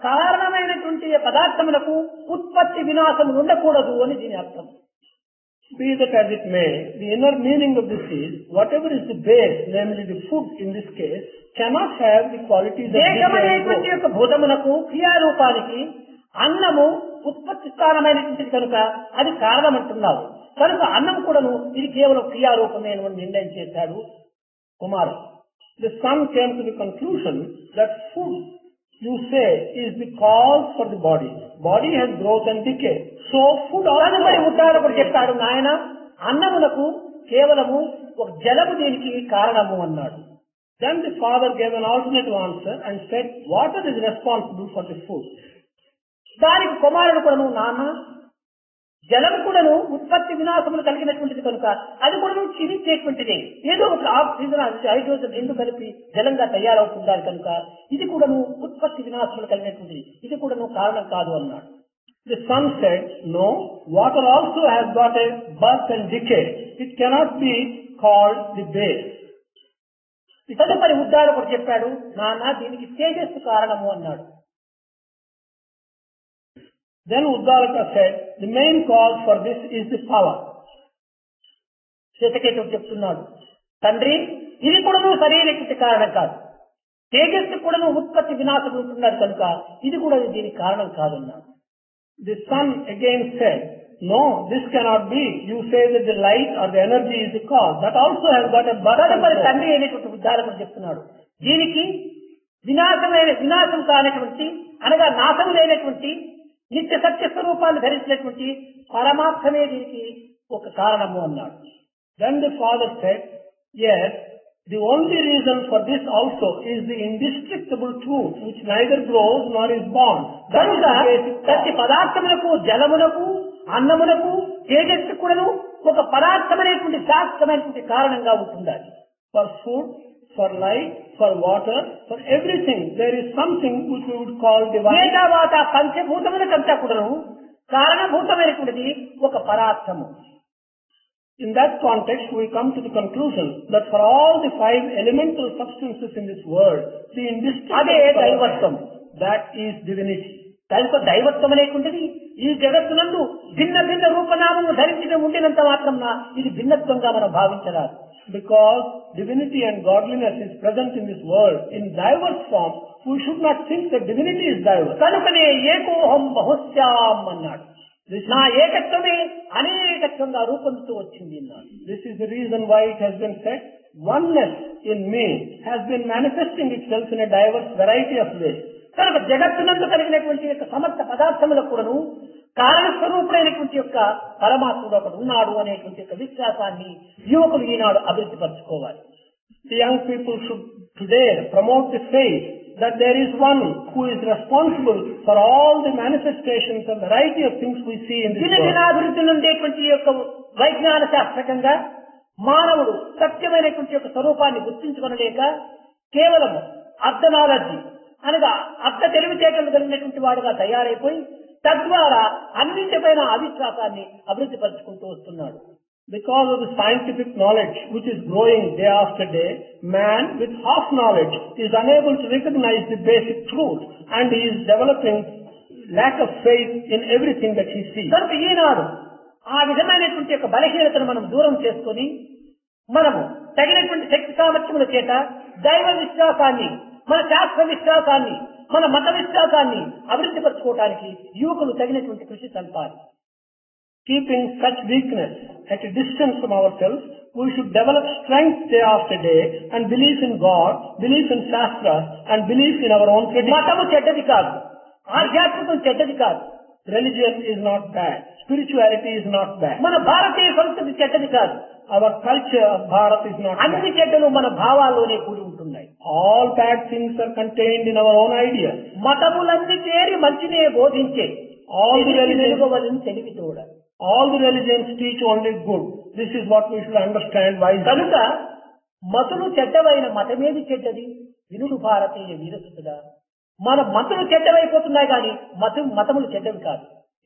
కారణమైనటువంటి పదార్థములకు ఉత్పత్తి వినాశములు ఉండకూడదు అని దీని అర్థం. Be that as it may, the inner meaning of this is, whatever is the base, namely the food in this case, cannot have the qualities of decay and దేహమైనటువంటి growth. యొక్క భూతమునకు క్రియారూపానికి అన్నము ఉత్పత్తి స్థానమైనటువంటిది కనుక అది కారణం అంటున్నావు. కనుక అన్నం కూడాను ఇది కేవలం క్రియారూపమే అని నిర్ణయం చేశాడు కుమారుడు. The son came to the conclusion that food, you say, is the cause for the body. Body has growth and decay. So food తదుపరి also. ఉద్దారకుడు చెప్పాడు, నాయన అన్నమునకు కేవలము ఒక జలము దీనికి కారణము అన్నాడు. Then the father gave an alternative answer and said, water is responsible for the food. దానికి కుమారుడు కూడాను, నాన్న జలము కూడాను ఉత్పత్తి వినాశములు కలిగినటువంటిది కనుక అది కూడాను క్షీణించేటువంటిది. ఏదో ఒక ఆక్సిజన్ హైడ్రోజన్ రెండు కలిపి జలంగా తయారవుతుండాలి కనుక ఇది కూడాను ఉత్పత్తి వినాశములు కలిగినటువంటిది, ఇది కూడాను కారణం కాదు అన్నాడు. The son said, no, water also has got a birth and decay. It cannot be called the base. తదుపరి ఉద్దారకుడు చెప్పాడు, నాన్న దీనికి తేజస్సు కారణము అన్నాడు. Then Uddalaka said, the main cause for this is the power. శ్వేతకేతుడు చెప్తున్నాడు, తండ్రి ఇది కూడాను సరైనటువంటి కారణం కాదు. తేజస్సు కూడాను ఉత్పత్తి వినాశం ఉంటున్నాడు కనుక ఇది కూడా దీనికి కారణం కాదన్నాడు. The son again said, no, this cannot be. You say that the light or the energy is the cause. That also has got a birth and తదుపరి growth. తండ్రి అయినటువంటి ఉద్దారకుడు చెప్తున్నాడు, దీనికి వినాశం కానటువంటి అనగా నాశం లేనటువంటి నిత్య సత్య స్వరూపాన్ని ధరించినటువంటి పరమాత్మే దీనికి ఒక కారణము అన్నాడు. Then the father said, yes, the only reason for this also is the indestructible truth which neither grows nor is born. That is కనుక the basic ప్రతి cause. పదార్థములకు జలమునకు అన్నమునకు తేజస్సు కూడాను ఒక పదార్థమైనటువంటి శాస్త్రమైనటువంటి కారణంగా ఉంటుండాలి. For food, for light, for water, for everything, there is something which we would call divine. ఏ తర్వాత పంచభూతములకంతా కూడాను కారణభూతమైనటువంటిది ఒక పదార్థము. In that context, we come to the conclusion that for all the five elemental substances in this world, the అదే indestructible దైవత్వం. that is divinity. కనుక దైవత్వం అనేటువంటిది ఈ జగత్తునందు భిన్న భిన్న రూపనామము ధరించడం ఉండినంత మాత్రం ఇది భిన్నత్వంగా మనం భావించరాదు. Because divinity and godliness is present in this world in diverse forms, we should not think that divinity is diverse. కనుకనే ఏకోహం బహుశ్యాం అన్నాడు. నా ఏకత్వమే అనేకత్వంగా రూపొందుతూ వచ్చింది అన్నాడు. This is the reason why it has been said, oneness in me has been manifesting itself in a diverse variety of ways. కనుక జగత్తునందు కలిగినటువంటి యొక్క సమస్త పదార్థములకు కూడాను కారణస్వరూపుడైనటువంటి యొక్క పరమాత్ముడు ఒకడు ఉన్నాడు అనేటువంటి యొక్క విశ్వాసాన్ని యువకులు ఈనాడు అభివృద్ధి పరచుకోవాలి. The young people should today promote the faith that there is one who is responsible for all the manifestations and variety of things we see in this world. దినదినాభివృద్ధి నుండేటువంటి యొక్క వైజ్ఞాన శాస్త్రకంగా మానవుడు సత్యమైనటువంటి యొక్క స్వరూపాన్ని గుర్తించుకొనలేక కేవలం అర్ధనాలజీ అనగా అర్ధ తెలివితేటలు కలిగినటువంటి వాడుగా తయారైపోయి తద్వారా అన్నింటిపైన అవిశ్వాసాన్ని అభివృద్ధి పరుచుకుంటూ వస్తున్నాడు. Because of the scientific knowledge which is growing day after day, man with half knowledge is unable to recognize the basic truth and he is developing lack of faith in everything that he sees. కనుక ఈనాడు ఆ విధమైనటువంటి యొక్క బలహీనతను మనం దూరం చేసుకుని మనము తగినటువంటి శక్తి సామర్థ్యముల చేత దైవ విశ్వాసాన్ని, మన శాస్త్ర విశ్వాసాన్ని, మన మత విశ్వాసాన్ని అభివృద్ధి పరచుకోవడానికి యువకులు తగినటువంటి కృషి సల్పాలి. Keeping such weakness at a distance from ourselves, we should develop strength day after day and belief in God, belief in Shastra and belief in our own tradition. మతము చెడ్డది కాదు, ఆధ్యాత్మికం చెడ్డది కాదు. Religion is not bad. Spirituality is not bad. మన భారతీయ సంస్కృతి చెడ్డది కాదు. Our culture of Bharat is not అన్ని bad. చెడ్డలు మన భావాల్లోనే కూడి ఉంటున్నాయి. All bad things are contained in our own ideas. మతములన్నీ చేరి మంచినే బోధించే All the తెలివితోడ religions teach only good. This is what we should understand wisely. కనుక మతులు చెడ్డవైన మతమేది చెడ్డది? వినుడు భారతీయ వీరసుడా, మన మతులు చెడ్డవైపోతున్నాయి కానీ మతములు చెడ్డవి కాదు.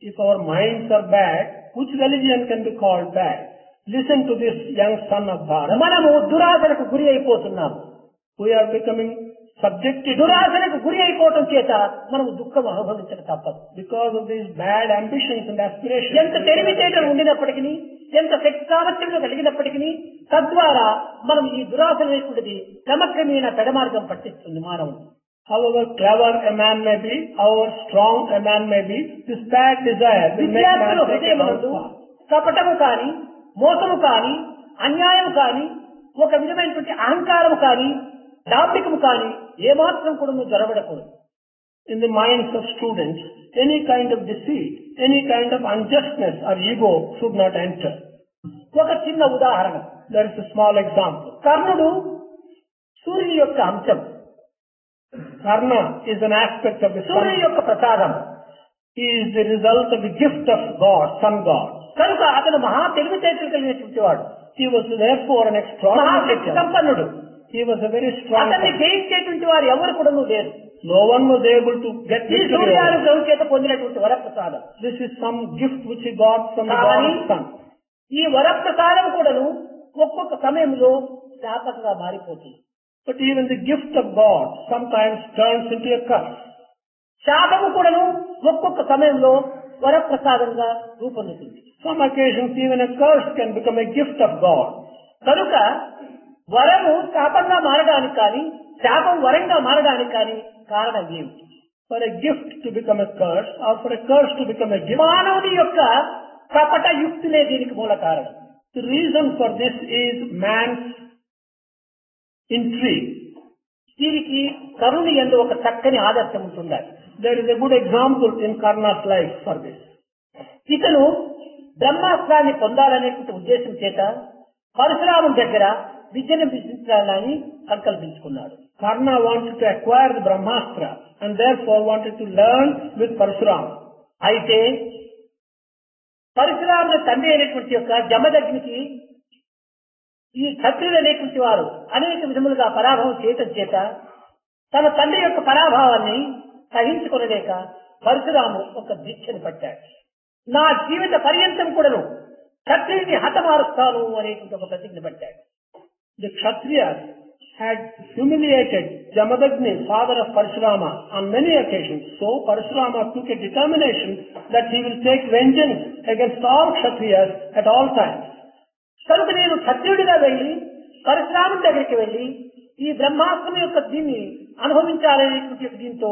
If our minds are bad, which religion can be called bad? Listen to this young son of Bharat. మనము దురాశలకు గురి అయిపోతున్నాము. We are becoming subjected దురాశలకు గురి అయిపోవటం చేత మనము దుఃఖం అనుభవించక తప్పదు. because of these bad ambitions and aspirations. ఎంత తెలివితేటలు ఉండినప్పటికీ, ఎంత శక్తి సామర్థ్యంలో కలిగినప్పటికీ తద్వారా మనం ఈ దురాశ అనేటువంటిది క్రమక్రమేణా పెడమార్గం పట్టిస్తుంది మానవుడు. However clever a man may be, however strong a man may be, this bad desire will make man విద్యార్థుల take a హృదయమునందు wrong path. కపటము కాని, మోసము కాని, అన్యాయం కాని, ఒక విధమైనటువంటి అహంకారము కాని, దాంభికము కాని ఏమాత్రం కూడా నువ్వు జరగకూడదు. In the minds of students, any kind of deceit, any kind of unjustness or ego should not enter. ఒక చిన్న ఉదాహరణ, There is a small example. కర్ణుడు సూర్యుని యొక్క అంశం, Karna is an aspect of the సూర్యుని sun. యొక్క ప్రసాదం. He is the result of the gift of God, sun God. కనుక అతను మహా తెలివితేటలు కలిగినటువంటి వాడు, He was therefore an extraordinary Mahashakti teacher. సంపన్నుడు. He was a very strong అతన్ని person. జయించేటువంటి వారు ఎవరు కూడా లేరు. No one was able to get ఈ victory over him. సూర్యానుగ్రహం చేత పొందినటువంటి వరప్రసాదం. This is some gift which he got from the కానీ God Son. ఈ వరప్రసాదం కూడాను ఒక్కొక్క సమయంలో శాపంగా మారిపోతుంది. But even the gift of God sometimes turns into a curse. శాపము కూడాను ఒక్కొక్క సమయంలో వరప్రసాదంగా రూపొందుతుంది. Some occasions even a curse can become a gift of God. కనుక వరము శాపంగా మారడానికి కానీ, శాపం వరంగా మారడానికి కానీ కారణం ఏమిటి? For a gift to become a curse or for a curse to become a gift, మానవుని యొక్క కపట యుక్తులే దీనికి మూల కారణం. the reason for this is man's intrigue. దీనికి కరుణి యందు ఒక చక్కని ఆదర్శం ఉంటుండాలి. There is a good example in Karna's life for this. ఇతను బ్రహ్మాస్త్రాన్ని పొందాలనేటువంటి ఉద్దేశం చేత పరశురాముని దగ్గర విద్యను అభ్యసించాలని సంకల్పించుకున్నాడు. Karna wanted to acquire the Brahmastra and therefore wanted to learn with Parshurama. అయితే పరశురాముని తండ్రి అయినటువంటి యొక్క జమదగ్నికి ఈ క్షత్రియులు అనేటువంటి వారు అనేక విధములుగా పరాభవం చేయటం చేత తన తండ్రి యొక్క పరాభావాన్ని సహించుకొనలేక పరశురాము ఒక దీక్షను పట్టాడు. నా జీవిత పర్యంతం కూడాను క్షత్రియుని హతమారుస్తాను అనేటువంటి ఒక ప్రతిజ్ఞ పట్టాడు. The Kshatriyas had humiliated Jamadagni, father of Parshurama, on many occasions. So Parshurama took a determination that he will take vengeance against all Kshatriyas at all times. కనుక నేను క్షత్రియుడిగా వెళ్లి పరశురాముడి దగ్గరికి వెళ్లి ఈ బ్రహ్మాస్త్రం యొక్క దీన్ని అనుభవించాలనేటువంటి దీంతో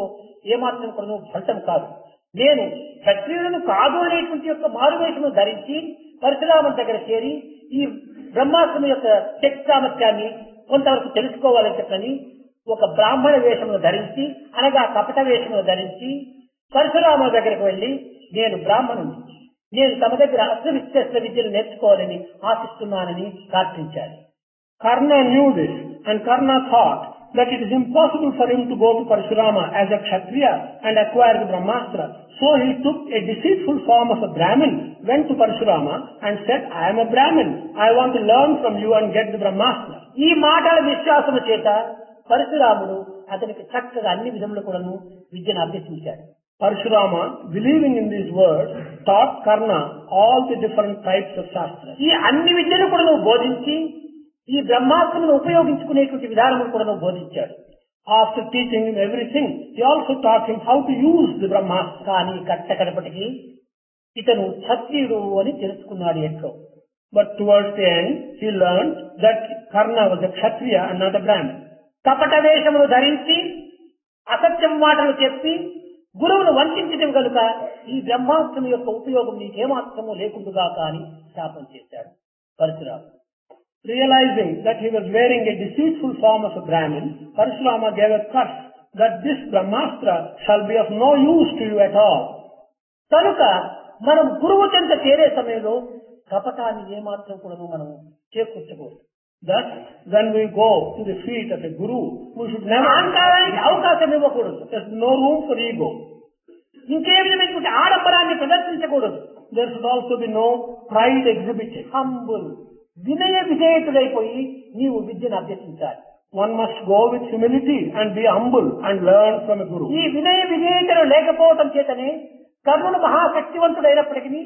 ఏమాత్రం కూడా ఫలితం కాదు. నేను క్షత్రియులను కాదు అనేటువంటి యొక్క మారువేషము ధరించి పరశురాముడి దగ్గర చేరి ఈ బ్రహ్మాస్త్రం యొక్క శక్తి సామర్థ్యాన్ని కొంతవరకు తెలుసుకోవాలని చెప్పని ఒక బ్రాహ్మణ వేషమును ధరించి అనగా కపట వేషమును ధరించి పరశురాముడి దగ్గరకు వెళ్లి నేను బ్రాహ్మణుని, నేను తమ దగ్గర అస్త్ర విద్యను నేర్చుకోవాలని ఆశిస్తున్నానని ప్రార్థించాడు. Karna knew this, and Karna thought that it is impossible for him to go to Parshurama as a Kshatriya and acquire the Brahmastra. So he took a deceitful form of a Brahmin, went to Parshurama and said, I am a Brahmin. I want to learn from you and get the Brahmastra. ఈ మాటల విశ్వాసము చేత పరశురాముడు అతనికి చక్కగా అన్ని విధములు కూడాను విద్యను అభ్యసించాడు. Parshurama, believing in these words, taught Karna all the different types of Shastra. ఈ అన్ని విద్యను కూడా బోధించి ఈ బ్రహ్మాస్త్రమును ఉపయోగించుకునేటువంటి విధానమును కూడా బోధించాడు. After teaching him everything, he also taught him how to use the Brahmastra. కానీ కట్టకడపటికి ఇతను క్షత్రియుడు అని తెలుసుకున్నాడు ఎట్లో. But towards the end, he learned that Karna was a Kshatriya and not a Brahmin. కపట వేషమును ధరించి అసత్యం మాటలు చెప్పి గురువును వంచడం కనుక ఈ బ్రహ్మాస్త్రం యొక్క ఉపయోగం నీకేమాత్రము లేకుండుగా కానీ శాపం చేశాడు పరశురాముడు. Realizing that he was wearing a deceitful form of a Brahmin, Parshurama gave a curse that this Brahmastra shall be of no use to you at all. కనుక మనం గురువు చెంత చేరే సమయంలో కపటాన్ని ఏమాత్రం కూడా మనం చేకూర్చకూడదు. Thus, when we go to the feet of a guru, we should never అహంకారానికి అవకాశం ఇవ్వకూడదు. There's no room for ego. ఇంకే విధమైనటువంటి ఆడంబరాన్ని ప్రదర్శించకూడదు. There should also be no pride exhibited. Humble, వినయ విధేయతుడైపోయి నీవు విద్యను అభ్యసించాలి. One must go with humility and be humble and learn from a guru. ఈ వినయ విధేయతలు లేకపోవటం చేతనే కర్ణుడు మహాశక్తివంతుడైనప్పటికీ,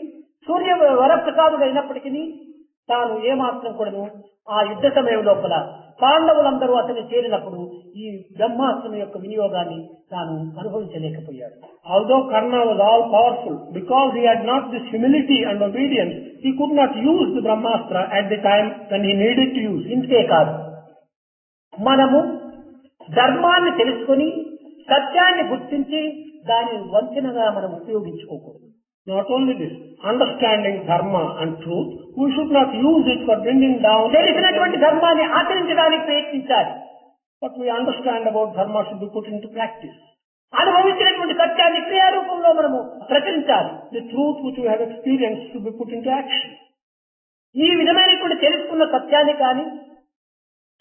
సూర్య వరప్రసాదుడైనప్పటికీ తాను ఏమాత్రం కూడాను ఆ యుద్ధ సమయం లోపల పాండవులందరూ అతన్ని చేరినప్పుడు ఈ బ్రహ్మాస్త్రం యొక్క వినియోగాన్ని తాను అనుభవించలేకపోయాడు. Although Karna was all powerful, because he had not this humility and obedience, he could not use the Brahmastra at the time when he needed to use it. ఇంతే కాదు, మనము ధర్మాన్ని తెలుసుకొని సత్యాన్ని గుర్తించి దాని వంచనగా మనం ఉపయోగించుకోకూడదు. Not only this, understanding dharma and truth, we should not use it for bringing down. తెలిసినటువంటి ధర్మాన్ని ఆచరించడానికి ప్రయత్నించాలి. What we understand about dharma should be put into practice. అనుభవించినటువంటి సత్యాన్ని క్రియారూపంలో మనము ప్రచురించాలి. The truth which we have experienced should be put into action. ఈ విధమైనటువంటి తెలుసుకున్న సత్యాన్ని కానీ,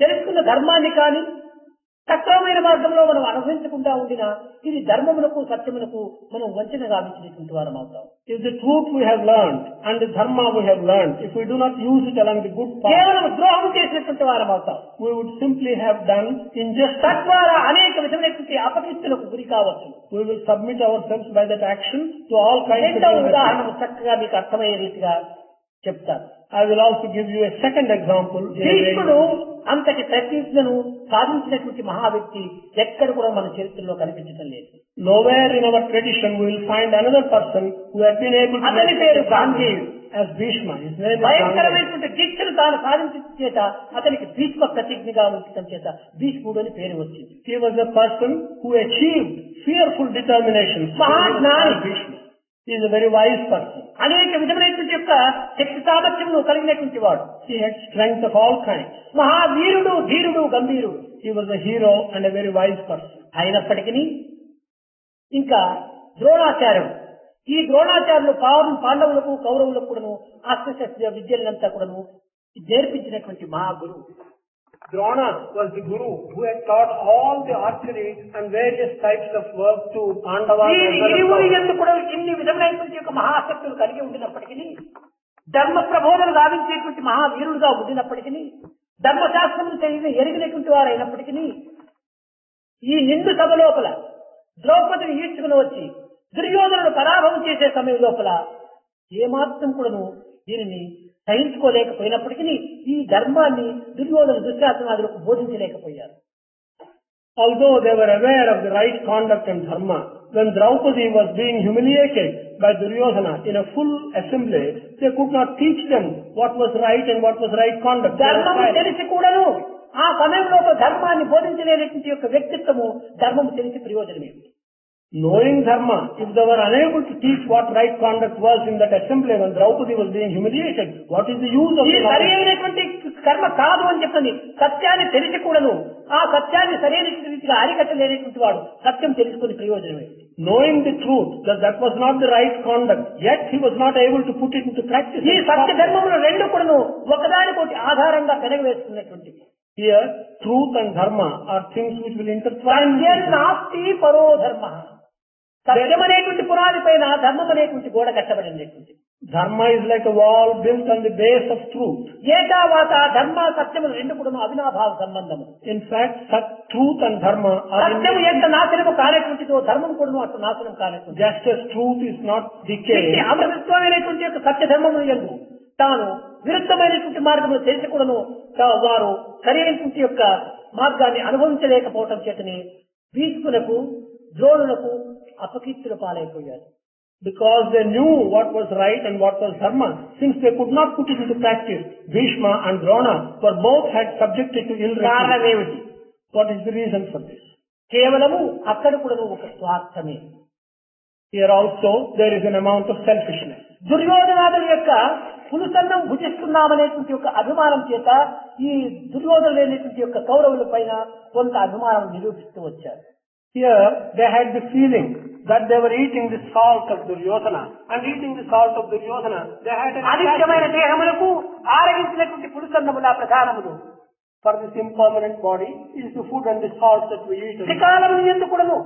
తెలుసుకున్న ధర్మాన్ని కానీ సక్రమమైన మార్గంలో మనం అనుభవించకుండా ఉండినా ఇది ధర్మమునకు సత్యమునకు మనం వంచన గావించినటువంటి వారం అవుతాం. If the truth we have learned and the dharma we have learned, if we do not use it along the good path, కేవలం ద్రోహం చేసినటువంటి వారం అవుతాం. we would simply have done injustice. తద్వారా అనేక విధమైనటువంటి అపకీర్తులకు గురి కావచ్చు. We will submit ourselves by that action to all kinds of రెండవ evil. ఉదాహరణ చక్కగా మీకు అర్థమయ్యే రీతిగా చెప్తాను. I will also give you a second example. భీష్ముడు అంతటి ప్రతిజ్ఞను సాధించినటువంటి మహా వ్యక్తి ఎక్కడ కూడా మన చరిత్రలో కనిపించడం లేదు. Nowhere in our tradition we will find another person who has been able to అతని పేరు గాంధీయుడు. as Bhishma. His name is Gandhi. భయంకరమైనటువంటి దీక్షను తాను సాధించడం చేత అతనికి భీష్మ ప్రతిజ్ఞగా ఉంచడం చేత భీష్ముడు అని పేరు వచ్చింది. He was a person who achieved fearful determination. మహాజ్ఞాని. Bhishma. He is a very wise person. అనేక విధమైనటువంటి యొక్క శక్తి సామర్థ్యమును కలిగినటువంటి వాడు. He had strength of all kinds. మహావీరుడు, ధీరుడు, గంభీరుడు. He was a hero and a very wise person. అయినప్పటికీ ఇంకా ద్రోణాచార్యుడు, ఈ ద్రోణాచార్యులు పాండవులకు కౌరవులకు కూడాను అస్త్రశస్త్ర విద్యలంతా కూడాను నేర్పించినటువంటి మహాగురువు. Drona was the guru who had taught all the archery and various types of work to Pandavas. ఇరువురి యందు కూడా ఇన్ని విధమైనటువంటి యొక్క మహాశక్తులు కలిగి ఉండినప్పటికీ, ధర్మ ప్రబోధన గావించేటువంటి మహావీరుడుగా ఉండినప్పటికీ, ధర్మశాస్త్రం ఎరిగినటువంటి వారు అయినప్పటికీ, ఈ నిండు సభ లోపల ద్రౌపదిని ఈడ్చుకుని వచ్చి దుర్యోధనుడు పరాభవం చేసే సమయం లోపల ఏమాత్రం కూడాను దీనిని సహించుకోలేకపోయినప్పటికీ ఈ ధర్మాన్ని Duryodhana దుశ్శాసనాదులకు బోధించలేకపోయారు. Although they were aware of the right conduct and dharma, when Draupadi was being humiliated by Duryodhana in a full assembly, they could not teach them what was right and what was right conduct. ధర్మము తెలిసి కూడాను ఆ సమయంలో ధర్మాన్ని బోధించలేనటువంటి యొక్క వ్యక్తిత్వము ధర్మము తెలిసి ప్రయోజనం ఏమిటి? Knowing dharma, if they were unable to teach what right conduct was in that assembly when Draupadi was being humiliated, what is the use of ఈ the సరి knowledge? అయినటువంటి కర్మ కాదు అని చెప్పని సత్యాన్ని తెలిసి కూడాను ఆ సత్యాన్ని సరైన రీతిగా అరికట్టలేనటువంటి వాడు సత్యం తెలుసుకుని ప్రయోజనం ఏమిటి? Knowing the truth that that was not the right conduct, yet he was not able to put it into practice. ఈ సత్య ధర్మములు రెండు కూడాను ఒకదానికొకటి ఆధారంగా పెనగవేసుకున్నటువంటివి. Here, truth and dharma are things which will intertwine. నాస్తి పరో ధర్మ. సత్యం అనేటువంటి పునాది పైన ధర్మం అనేటువంటి గోడ కట్టబడినటువంటి. Dharma is like a wall built on the base of truth. ఏకావాత ధర్మ సత్యములు రెండు కూడాను అవినాభావ సంబంధము. In fact, truth and dharma are సత్యం ఎంత నాశనము కానటువంటిదో ధర్మం కూడాను అటు నాశనం కానటువంటి. just as truth is not decayed. అమృతత్వమైనటువంటి యొక్క సత్య ధర్మములు యందు తాను విరుద్ధమైనటువంటి మార్గంలో తెలిసి కూడాను వారు సరైనటువంటి యొక్క మార్గాన్ని అనుభవించలేకపోవటం చేతని భీష్ములకు ద్రోణులకు అపకీర్తుల పాలైపోయారు. Because they knew what was right and what was dharma, since they could not put it into practice, Bhishma and Drona were both had subjected to ill repute. కారణమేమిటి? What is the reason for this? కేవలము అక్కడ కూడా ఒక స్వార్థమే. Here also there is an amount of selfishness. దుర్యోధనాదుల యొక్క పులుసన్నం భుజిస్తున్నామనేటువంటి యొక్క అభిమానం చేత ఈ దుర్యోధనులు అనేటువంటి యొక్క కౌరవుల పైన కొంత అభిమానం నిరూపిస్తూ వచ్చారు. Here they had the feeling that they were eating the salt of Duryodhana, and eating the salt of Duryodhana they had an అనిత్యమైన దేహములకు ఆరగించినటువంటి పులుసన్నముల ప్రధానములు. For this impermanent body is the food and the salt that we eat. త్రికాలములు యందు కూడాను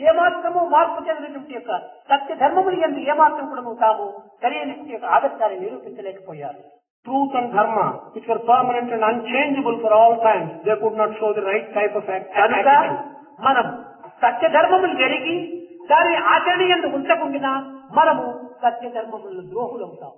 ఏమాత్రము మార్పు చెందినటువంటి యొక్క సత్య ధర్మములు యందు ఏమాత్రం కూడాను తాము సరైనటువంటి యొక్క ఆదర్శాన్ని నిరూపించలేకపోయారు. Truth and dharma, which were permanent and unchangeable for all times, they could not show the right type of కనుక attitude. మనం సత్య ధర్మములు జరిగి దాని ఆచరణ యందు ఉంచకుండా మనము సత్య ధర్మములను ద్రోహులవుతాం.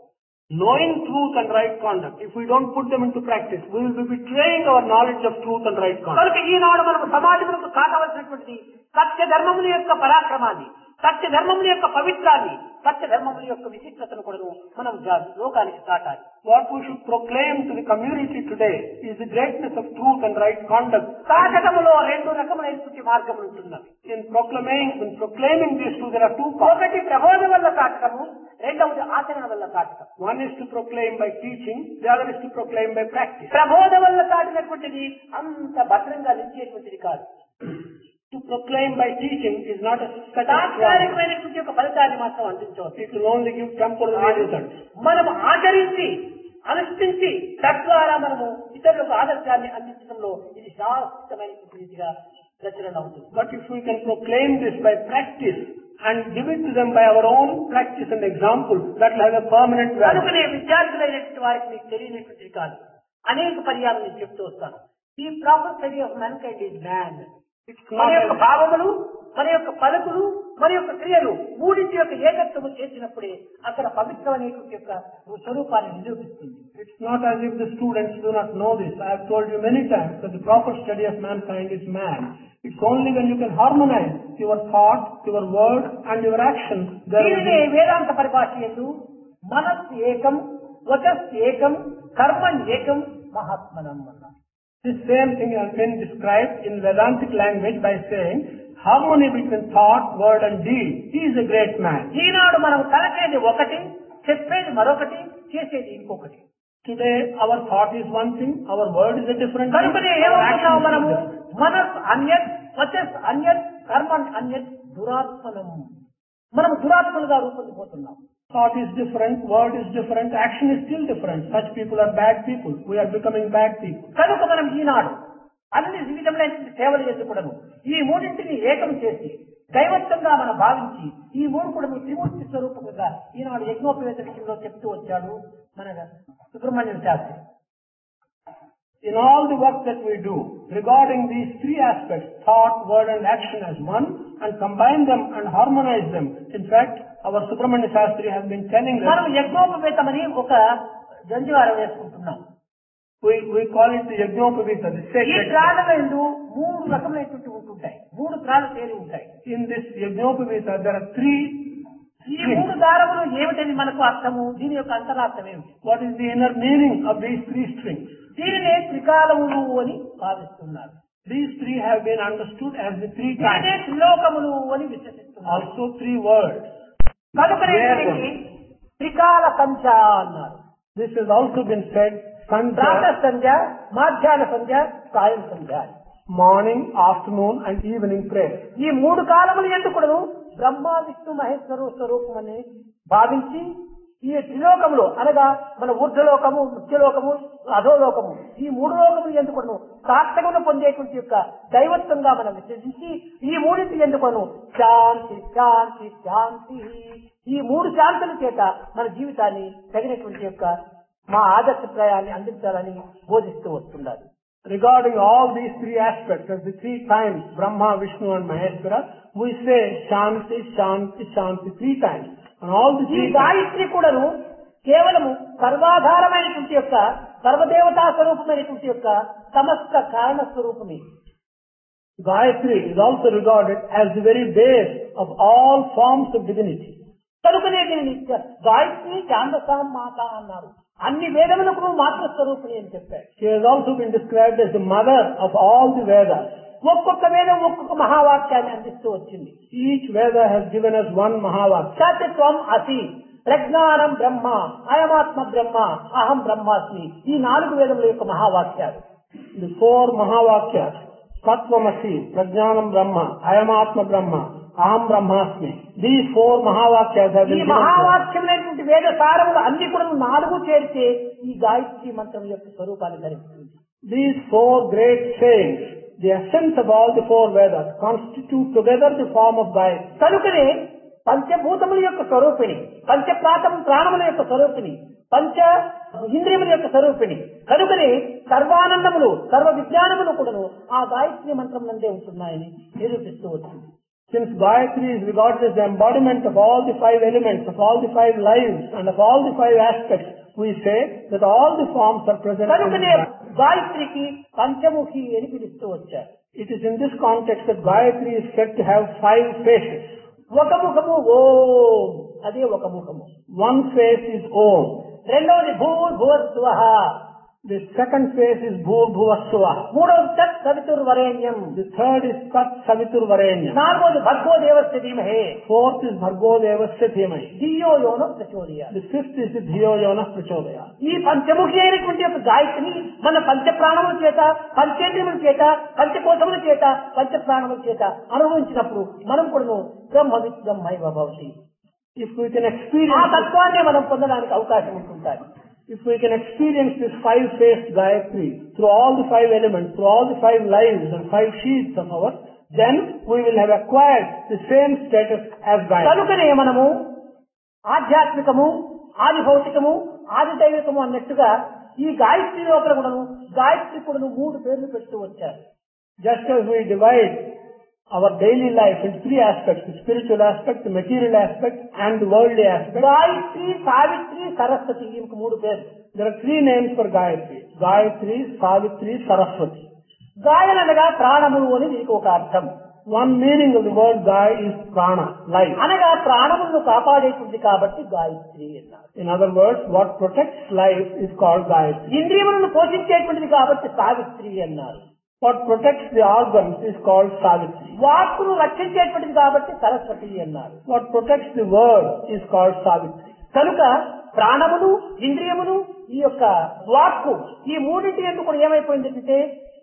Knowing truth and right conduct, if we don't put them into practice, we will be betraying our knowledge of truth and right conduct. కనుక ఈనాడు మనము సమాజములకు కావలసినటువంటిది సత్య ధర్మముల యొక్క పరాక్రమాన్ని, సత్య ధర్మముల యొక్క పవిత్రాన్ని, సత్య ధర్మముల యొక్క విశిష్టతను కూడా మనం లోకానికి చాటాలి. What we should proclaim to the community today is the greatness of truth and right conduct. చాటకములో రెండు రకములైనటువంటి మార్గములు ఉంటున్నవి. In proclaiming this truth, there are two parts. ఒకటి ప్రబోధం వల్ల చాటకము, రెండవది ఆచరణ వల్ల చాటకం. One is to proclaim by teaching, the other is to proclaim by practice. ప్రబోధం వల్ల చాటినటువంటిది అంత భద్రంగా నిలిచేటువంటిది కాదు. To proclaim by teaching is not a తాత్కాలికమైనటువంటి యొక్క ఫలితాన్ని మాత్రం అందించవచ్చు. It will only give temporary results. మనము ఆచరించి అనుష్ఠించి తద్వారా మనము ఇతరులకు ఆదర్శాన్ని అందించడంలో ఇది శాశ్వతమైనటువంటి రీతిగా ప్రచురణ అవుతుంది. But if we can proclaim this by practice and give it to them by our own practice and example, that will have a permanent value. కనుకనే విద్యార్థులైనటువంటి వారికి మీకు తెలియనటువంటిది కాదు. అనేక పర్యాలు నేను చెప్తూ వస్తాను. ఈ proper study of man kind is man. మన యొక్క భావములు, మన యొక్క పలుకులు, మన యొక్క క్రియలు మూడింటి యొక్క ఏకత్వము చేసినప్పుడే అక్కడ పవిత్రమైనటువంటి యొక్క స్వరూపాన్ని నిరూపిస్తుంది. It's not as if the students do not know this. I have told you many times that the proper study of mankind is man. It's only when you can harmonize your thought, your word and your action. దీనినే వేదాంత పరిభాష యందు మనస్ ఏకం, వచస్ ఏకం, కర్మ ఏకం, మహాత్మనం అన్నారు. This same thing has been described in Vedantic language by saying harmony between thought, word and deed. He is a great man. ఈనాడు మనం తలచేది ఒకటి, చెప్పేది మరొకటి, చేసేది ఇంకొకటి. Today our thought is one thing, our word is a different thing. కనుకనే ఏమవుతున్నాం మనము? మనస్ అన్యత్, వచస్ అన్యత్, కర్మ అన్యత్, దురాత్మనం. మనం దురాత్మలుగా రూపొందిపోతున్నాం. Thought is different, word is different, action is still different. Such people are bad people. We are becoming bad people. కనుక మనం ఈనాడు అన్ని విధములైన సేవలు ఎందుకుడము ఈ మూడింటిని ఏకం చేసి దైవత్వంగా మనం భావించి ఈ మూడు కూడా త్రిమూర్తి స్వరూపంగా ఈనాడు యజ్ఞోపవేత విషయంలో చెప్తూ వచ్చాడు మన Subrahmanyam Sastry. In all the work that we do, regarding these three aspects, thought, word and action as one, and combine them and harmonize them. In fact, our Subramanya Shastri has been telling us. మనం యజ్ఞోపవేతమని ఒక జంజువారం వేసుకుంటున్నాం. We call it the Yajnopavita, the ఈ sacred. త్రాళ్ళ ఎందు 3 రకమైనటువంటి ఉంటుంటాయి. 3 త్రాళ్ళు తేలి ఉంటాయి. In this Yajnopavita, there are 3 ఈ 3 దారములు ఏమిటని మనకు అర్థము, దీని యొక్క అంతరార్థం ఏమిటి? What is the inner meaning of these 3 strings? దీనినే త్రికాలములు అని భావిస్తున్నారు. These 3 have been understood as the 3 దీనినే times. త్రిలోకములు అని విశ్వసిస్తున్నారు. Also 3 words. కనుకనే దీనికి త్రికాల సంధ్య అన్నారు. This has also been said, Pratah Sandhya, సంధ్య, మాధ్యాహ్న సంధ్య, సాయం సంధ్య. morning, afternoon and evening prayer. ఈ 3 కాలములు ఎందుకును బ్రహ్మ విష్ణు మహేశ్వరు స్వరూపం అని భావించి ఈ త్రిలోకములు అనగా మన ఊర్ధ్వలోకము, ముఖ్యలోకము, అధోలోకము, ఈ 3 లోకములు ఎందుకును సార్థకమును పొందేటువంటి యొక్క దైవత్వంగా మనం విశ్వసించి ఈ 3 ఎందుకును శాంతి శాంతి శాంతి, ఈ 3 శాంతుల చేత మన జీవితాన్ని తగినటువంటి యొక్క మా ఆదర్శప్రాయాన్ని అందించాలని బోధిస్తూ వస్తున్నారు. Regarding all these 3 aspects, as the 3 times, Brahma, Vishnu and Maheshwara, we say Shanti, Shanti, Shanti 3 times. And all the ఈ 3 times, గాయత్రి కూడాను కేవలము సర్వాధారమైనటువంటి యొక్క సర్వదేవతా స్వరూపమైనటువంటి యొక్క సమస్త కారణ స్వరూపమే. Gayatri is also regarded as the very base of all forms of divinity. కనుకనే దీనిని గాయత్రి ఛాందసాం మాత అన్నారు. అన్ని వేదములకు మాత్ర స్వరూపిణి అని చెప్పారు. She has also been described as the mother of all the Vedas. ఒక్కొక్క వేదం ఒక్కొక్క మహావాక్యాన్ని అందిస్తూ వచ్చింది. Each Veda has given us one Mahavakya. సత్యం అసి, ప్రజ్ఞానం బ్రహ్మ, అయమాత్మ బ్రహ్మ, అహం బ్రహ్మాస్మి, ఈ 4 వేదముల యొక్క మహావాక్యాలు. The 4 Mahavakyas, Satvamasi, Prajnanam Brahma, Ayamatma Brahma, Aham Brahmasmi. These 4 Mahavakyas have ఈ been given to us. మహావాక్యమైనటువంటి వేద సారములు అన్ని కూడా 4 చేరితే ఈ గాయత్రి మంత్రం యొక్క స్వరూపాన్ని ధరిస్తుంది. These 4 great sayings, the essence of all the 4 Vedas, constitute together the form of Gayatri. కనుకనే పంచభూతముల యొక్క స్వరూపిణి, ప్రాణముల యొక్క స్వరూపిణి, పంచ ఇంద్రియముల యొక్క స్వరూపిణి. కనుకనే సర్వానందములు, సర్వ విజ్ఞానములు కూడాను ఆ గాయత్రి మంత్రం నందే ఉంటున్నాయని నిరూపిస్తూ వచ్చింది. Since Gayatri is regarded as the embodiment of all the 5 elements, of all the 5 lives, and of all the 5 aspects, we say that all the forms are present in కనుకనే Gayatri. గాయత్రికి పంచముఖి అని పిలుస్తూ వచ్చారు. It is in this context that Gayatri is said to have 5 faces. ఒక ముఖము ఓం, అదే ఒక ముఖము. One face is Om. రెండవది భూర్భువస్సువః, The second face is Bhur-Bhuvassuva. మూడవది తత్ సవితుర్వరేణ్యం, The third is Tat Savitur Varenya. నాలుగవది భర్గో దేవస్య ధీమహి, Fourth is Bhargo Devasya Dhimai. ధియో యోనో ప్రచోదయాత్. The fifth is the Dhiyo Yonah Prachodaya. ఈ పంచముఖి అయినటువంటి యొక్క గాయత్రిని మన పంచ ప్రాణముల చేత, పంచేంద్రియముల చేత, పంచకోశముల చేత, పంచ ప్రాణముల చేత అనుభవించినప్పుడు మనం కూడా బ్రహ్మవిత్ బ్రహ్మైవ భవతి. If we can ఆ experience తత్వాన్ని మనం పొందడానికి అవకాశం ఉంటుంటాయి. If we can experience this 5-faced Gayatri through all the 5 elements, through all the 5 lives and 5 sheaths of ours, then we will have acquired the same status as Gayatri. కనుకనే మనము ఆధ్యాత్మికము, ఆది భౌతికము, ఆది దైవికము అన్నట్టుగా ఈ గాయత్రి లోపల కూడాను గాయత్రి కూడాను 3 పేర్లు పెడుతూ వచ్చారు. Just as we divide our daily life into 3 aspects, the spiritual aspect, the material aspect and the worldly aspect. Gayatri, Savitri, Saraswati, ఇంక 3 పేర్లు. There are 3 names for Gayatri. Gayatri, Savitri, Saraswati. గాయనగా ప్రాణములు అని దీనికి ఒక అర్థం. One meaning of the word Gay is prana, life. అనగా ప్రాణములను కాపాడేటుంది కాబట్టి గాయత్రి అన్నారు. In other words, what protects life is called Gayatri. ఇంద్రియములను పోషించేటువంటిది కాబట్టి సావిత్రి అన్నారు. What protects the organs is called Savitri. వాక్కును రక్షించేటువంటిది కాబట్టి సరస్వతి అన్నారు. What protects the word is called Savitri. కనుక ప్రాణములు, ఇంద్రియములు, ఈ యొక్క వాక్కు, ఈ 3 ఎందుకు ఏమైపోయిందంటే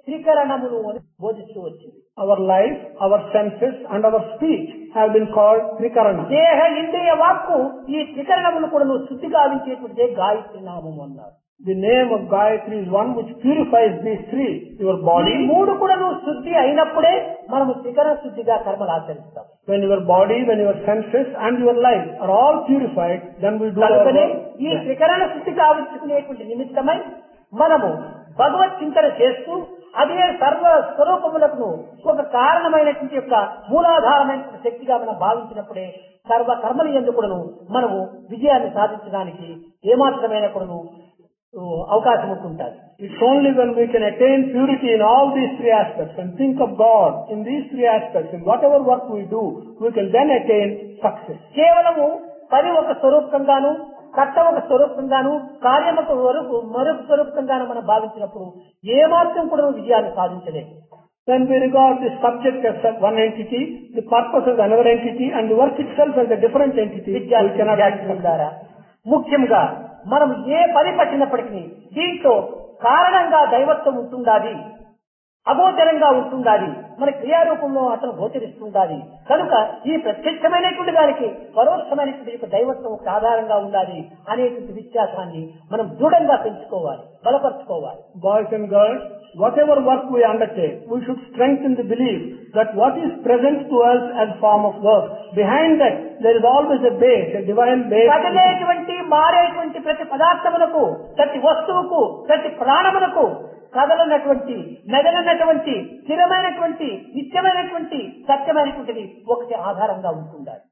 త్రికరణములు అని బోధిస్తూ వచ్చింది. Our life, our senses and our speech have been called Trikarana. దేహ, ఇంద్రియ, వాక్కు, ఈ త్రికరణములు కూడా శుద్ధి గావించేటువంటిదే గాయత్రి నామము అన్నారు. The name of Gayatri is one which purifies these 3. Your ఈ body, 3 కూడా శుద్ధి అయినప్పుడే మనము త్రికరణ శుద్ధిగా కర్మలు ఆచరిస్తాం. when your body, when your senses and your life are all purified, then we do our కనుకనే work. ఈ త్రికరణ శుద్ధి కావించుకునేటువంటి నిమిత్తమై మనము భగవత్ చింతన చేస్తూ అదే సర్వ స్వరూపములకు ఒక కారణమైనటువంటి యొక్క మూలాధారమైనటువంటి శక్తిగా మనం భావించినప్పుడే సర్వ కర్మల యందు కూడాను మనము విజయాన్ని సాధించడానికి ఏమాత్రమైన కూడాను అవకాశం ఉంటుంటుంది. It's only when we can attain purity in all these three aspects and think of God in these three aspects, in whatever work we do, we can then attain success. కేవలము పని ఒక స్వరూపంగాను, కర్త ఒక స్వరూపంగాను, కార్యముకు మరొక స్వరూపంగాను మనం భావించినప్పుడు ఏమాత్రం కూడా విజయాన్ని సాధించలేము. When we regard the subject as one entity, the purpose as another entity, and the work itself as a different entity, we cannot ద్వారా ముఖ్యంగా మనం ఏ పని పట్టినప్పటికీ దీంట్లో కారణంగా దైవత్వం ఉంటుండాలి, అగోచరంగా ఉంటుండాలి, మన క్రియారూపంలో అతను గోచరిస్తుండాలి. కనుక ఈ ప్రత్యక్షమైనటువంటి దానికి పరోక్షమైనటువంటి యొక్క దైవత్వం ఒక ఆధారంగా ఉండాలి అనేటువంటి విశ్వాసాన్ని మనం దృఢంగా పెంచుకోవాలి, బలపరుచుకోవాలి. Boys and girls, whatever work we undertake, we should strengthen the belief that what is present to us as form of work, behind that there is always a base, a divine base. కదిలేటువంటి మారేటువంటి ప్రతి పదార్థములకు, ప్రతి వస్తువుకు, ప్రతి ప్రాణములకు కదలనటువంటి, మెదలనటువంటి, స్థిరమైనటువంటి, నిత్యమైనటువంటి, సత్యమైనటువంటిది ఒకటి ఆధారంగా ఉంటుండాలి.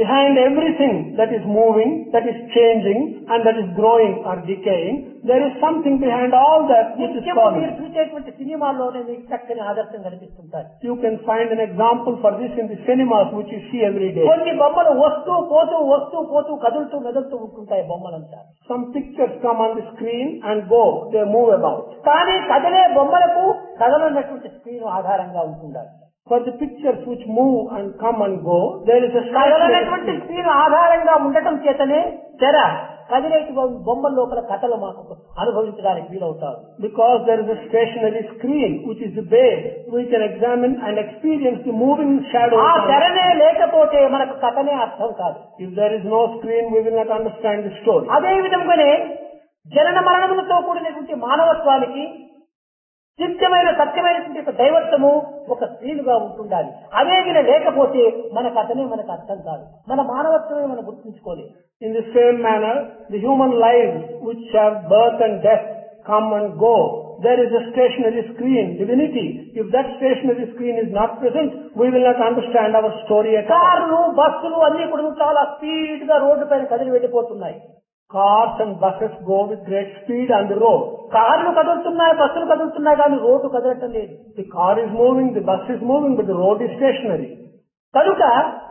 Behind everything that is moving, that is changing, and that is growing or decaying, there is something behind all that which is నిత్యము మీరు falling. చూసేటువంటి సినిమాల్లోనే మీకు చక్కని ఆదర్శం కనిపిస్తుంటారు. You can find an example for this in the cinemas which you see every day. కొన్ని బొమ్మలు వస్తూ పోతూ కదులుతూ మెదులుతూ ఉంటుంటాయి బొమ్మలంతా. Some pictures come on the screen and go, they move about. కానీ కదిలే బొమ్మలకు కదలనటువంటి స్క్రీన్ ఆధారంగా ఉంటుండాలి. For the pictures which move and come and go, there is a కదలనటువంటి stationary screen ఆధారంగా ఉండటం చేతనే తెర కదిలేటి బొమ్మల లోపల కథలు మాకు అనుభవించడానికి వీలవుతారు. because there is a stationary screen which is the base, we can examine and experience the moving shadows. ఆ తెరనే లేకపోతే మనకు కథనే అర్థం కాదు. If there is no screen, we will not understand the story. అదే విధంగానే జనన మరణములతో కూడినటువంటి మానవత్వానికి నిత్యమైన సత్యమైనటువంటి ఒక దైవత్వము ఒక స్త్రీలుగా ఉంటుండాలి. అదే విధ లేకపోతే మన కథనే మనకు అర్థం కాదు, మన మానవత్వమే మనం గుర్తించుకోలేదు. In the same manner, the human lives which have birth and death come and go. There is a stationary screen, divinity. If that stationary screen is not present, we will not understand our story at all. కార్లు, బస్సులు అన్ని కూడా చాలా speed గా road పైన కదిలి వెళ్ళిపోతున్నాయి. Cars and buses go with great speed on the road. కార్లు కదులుతున్నాయి, బస్సులు కదులుతున్నాయి, కానీ రోడ్డు కదలటం లేదు. The car is moving, the bus is moving, but the road is stationary. కనుక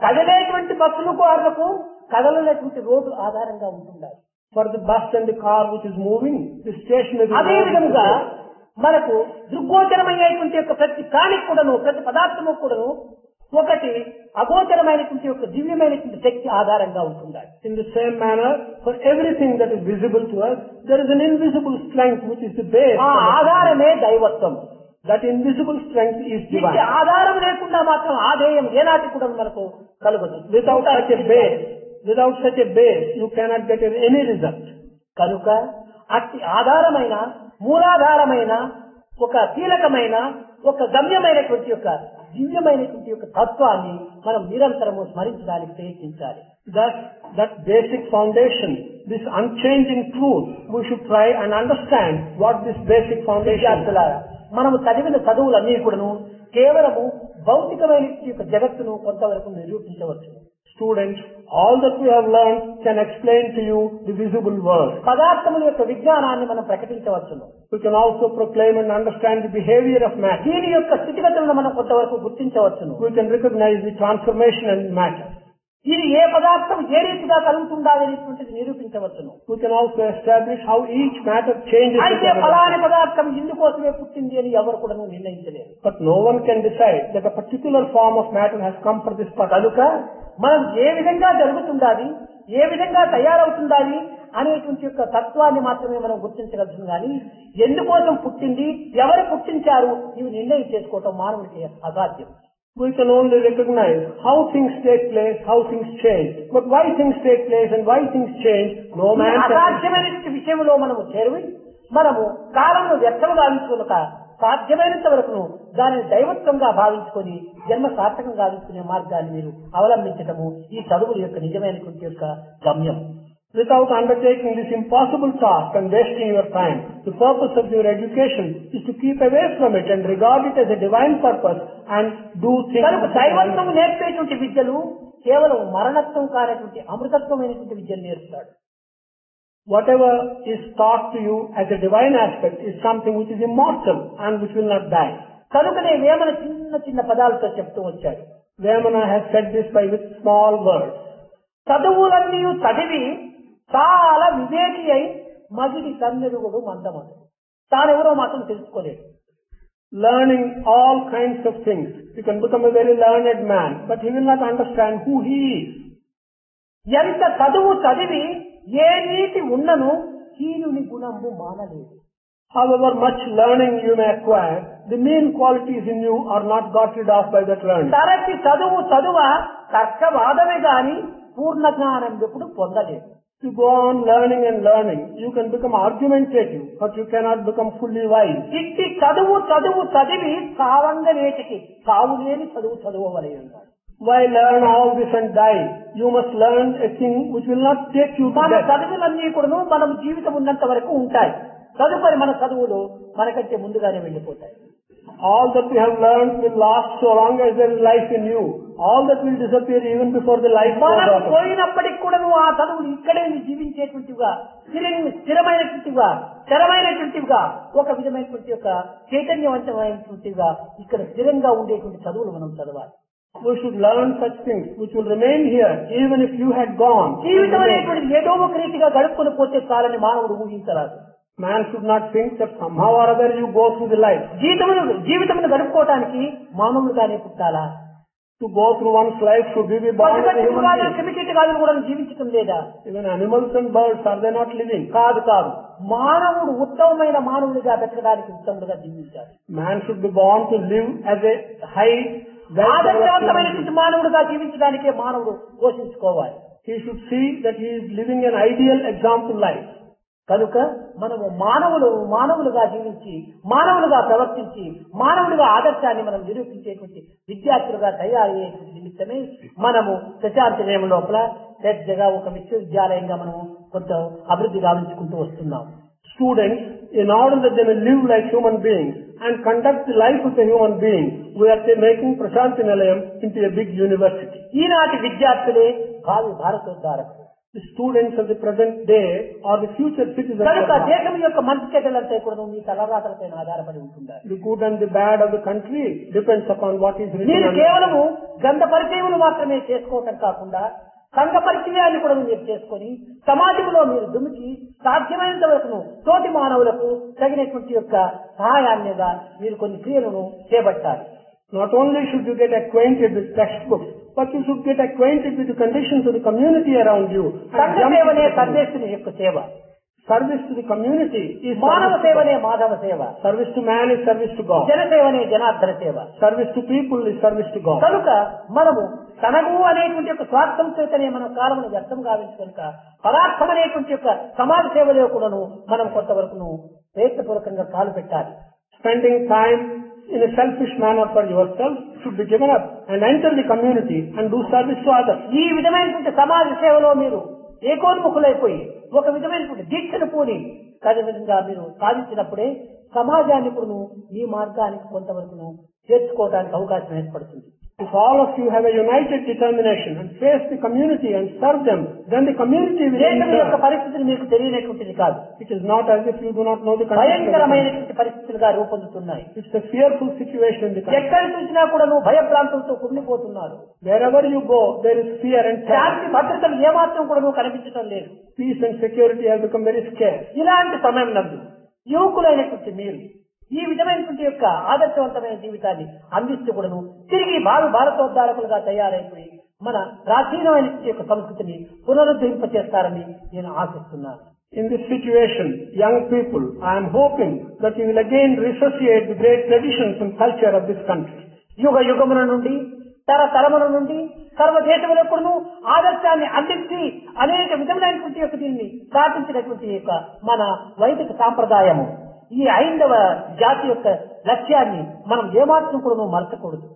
కదిలేటువంటి బస్సులు, కార్లకు కదలనేటువంటి రోడ్డు ఆధారంగా ఉంటుండాలి. For the bus and the car which is moving, the stationary అదే road is విధముగా there. మనకు దృగ్గోచరమయ్యేటువంటి యొక్క ప్రతి ప్రాణికి కూడాను, ప్రతి పదార్థము కూడాను ఒకటి అగోచరమైనటువంటి యొక్క దివ్యమైనటువంటి శక్తి ఆధారంగా ఉంటుండాలి. In the same manner, for everything that is visible to us, there is an invisible strength which is the base. ఆ ఆధారమే దైవత్వం. That invisible strength is ఇది divine. ఆధారం లేకుండా మాత్రం ఆధేయం ఏనాటి కూడా మనకు కలుగదు. Without such a base, you cannot get any result. కనుక అతి ఆధారమైన, మూలాధారమైన, ఒక కీలకమైన, ఒక గమ్యమైనటువంటి యొక్క దివ్యమైనటువంటి యొక్క తత్వాన్ని మనం నిరంతరము స్మరించడానికి ప్రయత్నించాలి. Thus, that basic foundation, this unchanging truth, we should try and understand what this basic foundation is. మనము చదివిన చదువులన్నీ కూడాను కేవలము భౌతికమైన యొక్క జగత్తును కొంతవరకు నిరూపించవచ్చు. Students, all that we have learned can explain to you the visible world. పదార్థముల యొక్క విజ్ఞానాన్ని మనం ప్రకటించవచ్చును. We can also proclaim and understand the behavior of matter. దీని యొక్క స్థితిగతులను మనం కొంతవరకు గుర్తించవచ్చును. We can recognize the transformation in matter. ఇది ఏ పదార్థం ఏ రీతిగా కలుగుతుండాలి అనేటువంటిది నిరూపించవచ్చును. We can also establish how each matter changes. అయితే ఫలాని పదార్థం ఇందుకోసమే పుట్టింది అని ఎవరు కూడా నిర్ణయించలేరు. But no one can decide that a particular form of matter has come for this purpose. కనుక మనం ఏ విధంగా జరుగుతుండాలి, ఏ విధంగా తయారవుతుండాలి అనేటువంటి యొక్క తత్వాన్ని మాత్రమే మనం గుర్తించగలుగుతాం. కానీ ఎందుకోసం పుట్టింది, ఎవరు పుట్టించారు, ఇవి నిర్ణయం చేసుకోవటం మానవుడికి అసాధ్యం. We can only recognize how things take place, how things change. But why things take place and why things change, no man can. అసాధ్యమైన విషయంలో మనము చేరువి మనము కాలంలో వ్యర్థం గావించుకునక సాధ్యమైనంత వరకు దానిని దైవత్వంగా భావించుకొని జన్మ సార్థకం గావించుకునే మార్గాన్ని మీరు అవలంబించటము ఈ చదువుల యొక్క నిజమైనటువంటి యొక్క గమ్యం. Without undertaking this impossible task and wasting your time, the purpose of your education is to keep away from it and regard it as a divine purpose and do things. కనుక దైవత్వం నేర్పేటువంటి విద్యలు కేవలం మరణత్వం కానటువంటి అమృతత్వమైనటువంటి విద్యను నేర్పుతాడు. Whatever is taught to you as a divine aspect is something which is immortal and which will not die. కనుకనే వేమన చిన్న చిన్న పదాలతో చెప్తూ వచ్చాడు. Vemana has said this by with small words. చదువులన్నీ చదివి చాలా వివేకి అయి మగిడి కన్నెరుగుడు మందమడు. తానెవరో మాత్రం తెలుసుకోలేడు. Learning all kinds of things. You can become a very learned man, but he will not understand who he is. ఎంత చదువు చదివి ఏ నీతి ఉన్నను హీనుని గుణంబు మానలేదు. However much learning you may acquire, the mean qualities in you are not got rid of by that learning. తరచి చదువ తర్కవాదమే గాని పూర్ణ జ్ఞానం ఎప్పుడు పొందలేదు. To go on learning and learning, you can become argumentative, but you cannot become fully wise. ఇట్టి చదువు చదివి సావంగనేటికి సావులేని చదువవలే అన్నాడు. Why learn all this and die? You must learn a thing which will not take you to మన death. చదువులన్నీ కూడా మనం జీవితం ఉన్నంత వరకు ఉంటాయి. తదుపరి మన చదువులు మనకంటే ముందుగానే వెళ్ళిపోతాయి. All that we have learned will last so long as there is life in you. All that will disappear even before the life goes మనం out. పోయినప్పటికి కూడా ఆ చదువులు ఇక్కడే జీవించేటువంటివిగా స్థిరమైనటువంటివిగా ఒక విధమైనటువంటి యొక్క చైతన్యవంతమైనటువంటివిగా ఇక్కడ స్థిరంగా ఉండేటువంటి చదువులు మనం చదవాలి. We should learn such things which will remain here even if you had gone. జీవితం అనేటువంటిది ఏదో ఒక రీతిగా గడుపుకొని పోతే చాలని మానవుడు ఊహించరాదు. Man should not think that somehow or other you go through the life. జీవితమును గడుపుకోవటానికి మానవులుగానే పుట్టాలా? To go through one's life should we be born as a human being? క్రిమికీటకాలు కూడా జీవించటం లేదా? Even animals and birds, are they not living? కాదు. మానవుడు ఉత్తమమైన మానవుడిగా బతకడానికి ఉత్తముడుగా జీవించాలి. Man should be born to live as a high, ఆదర్శవంతమైనటువంటి మానవుడిగా జీవించడానికే మానవుడు పోషించుకోవాలి. He should see that he is living an ideal example life. కనుక మనము మానవులుగా జీవించి మానవులుగా ప్రవర్తించి మానవులుగా ఆదర్శాన్ని మనం నిరూపించేటువంటి విద్యార్థులుగా తయారయ్యేటువంటి నిమిత్తమే మనము ప్రశాంతి నిలయం లోపల పెద్దగా ఒక విశ్వవిద్యాలయంగా మనము కొంత అభివృద్ధి గావించుకుంటూ వస్తున్నాం. Students, in order that they may live like human beings and conduct the life of a human being, we are making Prashanti Nilayam into a big university. ఈనాటి విద్యార్థులే భావి భారతోద్ధారకులు. The students of the present day are the future citizens of కనుక Bharat. దేశం యొక్క మంచి చెడ్డలంతా కూడా మీ తలరాతలపై ఆధారపడి ఉంటుండాలి. The good and the bad of the country depends upon what is written. మీరు కేవలము గ్రంథ పరిచయములు మాత్రమే చేసుకోవటం కాకుండా సంఘ పరిచయాన్ని కూడా మీరు చేసుకొని సమాజంలో మీరు దుమికి సాధ్యమైనంత వరకు తోటి మానవులకు తగినటువంటి యొక్క సహాయాన్నిగా మీరు కొన్ని క్రియలను చేపట్టాలి. Not only should you get acquainted with textbooks, but you should get acquainted with the conditions of the community around you. సంఘ సేవనే సర్వేశ్వరుని యొక్క సేవ. Service to the community is మానవ సేవనే మాధవ సేవ. Service to man is service to God. జనసేవనే Janardhana సేవ. Service to people is service to God. కనుక మనము తనకు అనేటువంటి యొక్క స్వార్థం చేతనే మన కాలమును వ్యర్థం గావించి కనుక పదార్థం అనేటువంటి యొక్క సమాజ సేవలో కూడాను మనం కొంతవరకును ప్రయత్నపూర్వకంగా కాలు పెట్టాలి. Spending time in a selfish manner for yourself should be given up and enter the community and do service to others. ఈ విధమైనటువంటి సమాజ సేవలో మీరు ఏకోన్ముఖులైపోయి ఒక విధమైనటువంటి దీక్షను పూని విధంగా మీరు సాధించినప్పుడే సమాజాన్ని కూడా ఈ మార్గానికి కొంతవరకు చేర్చుకోవడానికి అవకాశం ఏర్పడుతుంది. If all of you have a united determination and face the community and serve them, then the community will దేశం యొక్క పరిస్థితులు మీకు తెలియనటువంటిది కాదు. It is not as if you do not know the conditions. భయంకరమైనటువంటి పరిస్థితులుగా రూపొందుతున్నాయి. It's a fearful situation in the country. ఎక్కడ చూసినా కూడా భయభ్రాంతులతో కుమిలిపోతున్నారు. Wherever you go, there is fear and terror. శాంతి భద్రతలు ఏమాత్రం కూడా కనిపించడం లేదు. Peace and security have become very scarce. ఇలాంటి సమయం నందు యువకులైనటువంటి మీరు ఈ విధమైనటువంటి యొక్క ఆదర్శవంతమైన జీవితాన్ని అందిస్తూ కూడాను తిరిగి భారతోద్ధారకులుగా తయారైపోయి మన ప్రాచీనమైనటువంటి యొక్క సంస్కృతిని పునరుద్ధరింపచేస్తారని నేను ఆశిస్తున్నాను. In this situation, young people, I am hoping that you will again resuscitate the great traditions and culture of this country. యుగముల నుండి తరతరముల నుండి సర్వదేశములకు ఆదర్శాన్ని అందించి అనేక విధములైనటువంటి యొక్క దీన్ని స్థాపించినటువంటి యొక్క మన వైదిక సాంప్రదాయము ఈ ఐదవ జాతి యొక్క లక్ష్యాన్ని మనం ఏమాత్రం కూడా మరచకూడదు.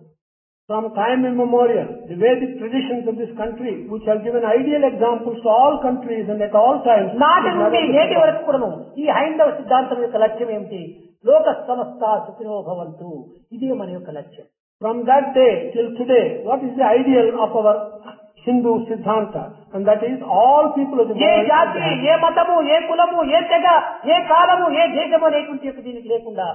From time immemorial, the Vedic traditions of this country, which have given ideal examples to all countries and at all times, నాటి నుండి నేటి వరకు కూడా ఈ హైందవ సిద్ధాంతం యొక్క లక్ష్యం ఏమిటి? లోక సమస్త సుఖినో భవంతు. ఇదే మన యొక్క లక్ష్యం. From that day till today, what is the ideal of our Hindu Siddhanta, and that is all people of the A world. జాతి, ఏ మతము, ఏ కులము, ఏ తెగ, ఏ కాలము, ఏ దేశము అనేటువంటి యొక్క దీనికి లేకుండా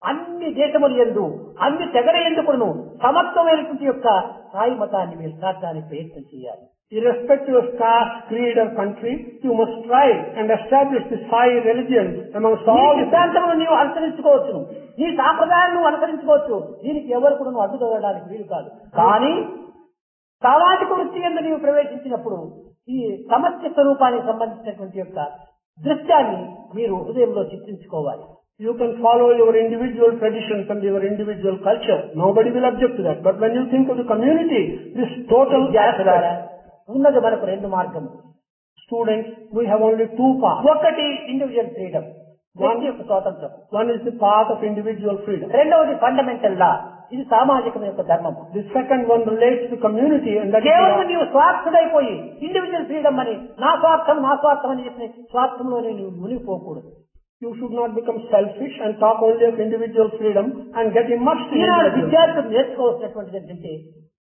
అన్ని దేశములు యందు, అన్ని తెగల యందు కూడాను సమత్వమైనటువంటి యొక్క సాయి మతాన్ని మీరు స్థాపించడానికి ప్రయత్నం చేయాలి. Irrespective of caste, creed or country, you must try and establish the Sai religion amongst నీ all. సిద్ధాంతమును నీవు అనుసరించుకోవచ్చు, నీ సాంప్రదాయాన్ని నువ్వు అనుసరించుకోవచ్చు, దీనికి ఎవరు కూడా నువ్వు అడ్డుదొరడానికి వీలు కాదు. కానీ సామాజిక వృత్తి యందు నీవు ప్రవేశించినప్పుడు ఈ సమస్య స్వరూపానికి సంబంధించినటువంటి యొక్క దృశ్యాన్ని మీరు హృదయంలో చిత్రించుకోవాలి. You can follow your individual traditions and your individual culture. Nobody will object to that. But when you think of the community, this total aspect. ఉన్నది మనకు రెండు మార్గము. Students, we have only two paths. ఒకటి individual freedom, వ్యక్తి యొక్క స్వాతంత్రం. One is the path of individual freedom. రెండవది fundamental లా, ఇది సామాజికం యొక్క ధర్మము. The second one relates to the community, and that కేవలం is నీవు స్వార్థుడైపోయి ఇండివిజువల్ ఫ్రీడమ్ అని నా స్వార్థం అని చెప్పి స్వార్థంలోనే నీవు మునిగిపోకూడదు. you should not become selfish and talk only of individual freedom and get immersed in Eenadu individual. విద్యార్థులు నేర్చుకోవాల్సినటువంటిది ఏంటంటే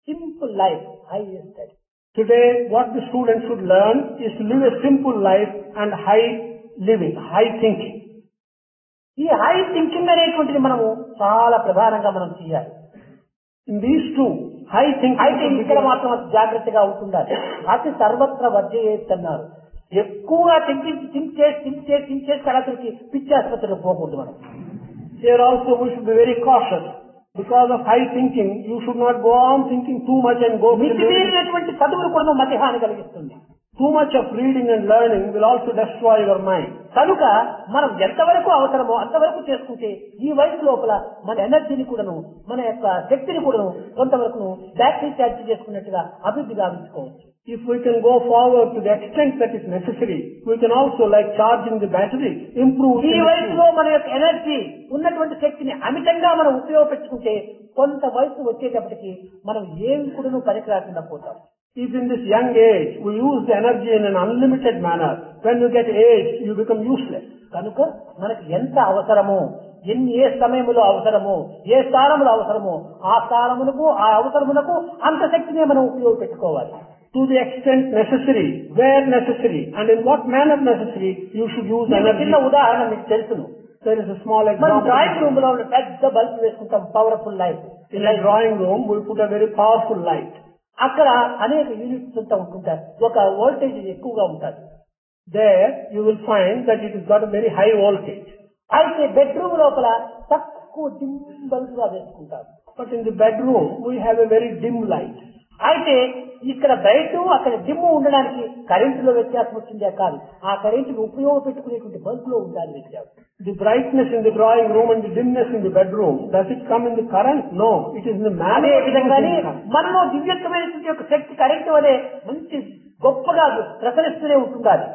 simple life, high study. Today, what the students should learn is to live a simple life and high living, high thinking. ఈ high thinking అనేటువంటిది మనము చాలా ప్రధానంగా మనం చేయాలి. In these two, high thinking. అయితే ఇక్కడ మాత్రం అతి జాగ్రత్తగా ఉంటుండాలి. అతి సర్వత్ర వర్జయేత్ అన్నారు. ఎక్కువగా థింక్ చేసి కళాతులకి పిచ్చి ఆసుపత్రికి పోకూడదు మనం. Here also we should be very cautious. Because of high thinking, you should not go on thinking too much and go మితిమీరినటువంటి చదువులు కూడా మతిహాని కలిగిస్తుంది. Too much of reading and learning will also destroy your mind. కనుక మనం ఎంతవరకు అవసరమో అంతవరకు చేసుకుంటే ఈ వయసు లోపల మన ఎనర్జీని కూడాను, మన యొక్క శక్తిని కూడాను కొంతవరకు బ్యాటరీ ఛార్జ్ చేసుకున్నట్టుగా అభివృద్ధి గావించుకోవచ్చు. If we can go forward to the extent that is necessary, we can also, like charging the battery, improve. ఈ వయసులో మన యొక్క ఎనర్జీ ఉన్నటువంటి శక్తిని అమితంగా మనం ఉపయోగపెట్టుకుంటే కొంత వయసు వచ్చేటప్పటికి మనం ఏమి కూడాను పనికిరాకుండా పోతాం. If in this young age we use the energy in an unlimited manner, when you get age, you become useless. కనుక మనకి ఎంత అవసరమో, ఏ సమయంలో అవసరమో, ఏ స్థానంలో అవసరమో ఆ స్థానమునకు, ఆ అవసరమునకు అంత శక్తిని మనం ఉపయోగపెట్టుకోవాలి. To the extent necessary, where necessary, and in what manner necessary, you should use energy. చిన్న ఉదాహరణ మీకు తెలుసును. There is a small మనం example. డ్రాయింగ్ రూమ్ లో పెద్ద బల్బ్ వేసుకుంటాం, powerful light. In a drawing room, we put a very powerful light. అక్కడ అనేక యూనిట్స్ అంతా ఉంటుంటారు, ఒక వోల్టేజ్ ఎక్కువగా ఉంటుంది. There you will find that it has got a very high voltage. అయితే బెడ్రూమ్ లోపల తక్కువ డిమ్ బల్బ్ గా వేసుకుంటారు. But in the bedroom, we have a very dim light. అయితే ఇక్కడ బయట అక్కడ డిమ్ ఉండడానికి కరెంటులో వ్యత్యాసం వచ్చిందే కాదు, ఆ కరెంటును ఉపయోగపెట్టుకునేటువంటి బల్బ్ లో ఉండాలి వ్యత్యాసం. The brightness in the drawing room and the dimness in the bedroom, does it come in the current? No, it is in the manner. అదే విధంగానే మనలో దివ్యత్వమైనటువంటి యొక్క శక్తి కరెంటు వలె మంచి గొప్పగా ప్రసరిస్తూనే ఉంటుండాలి.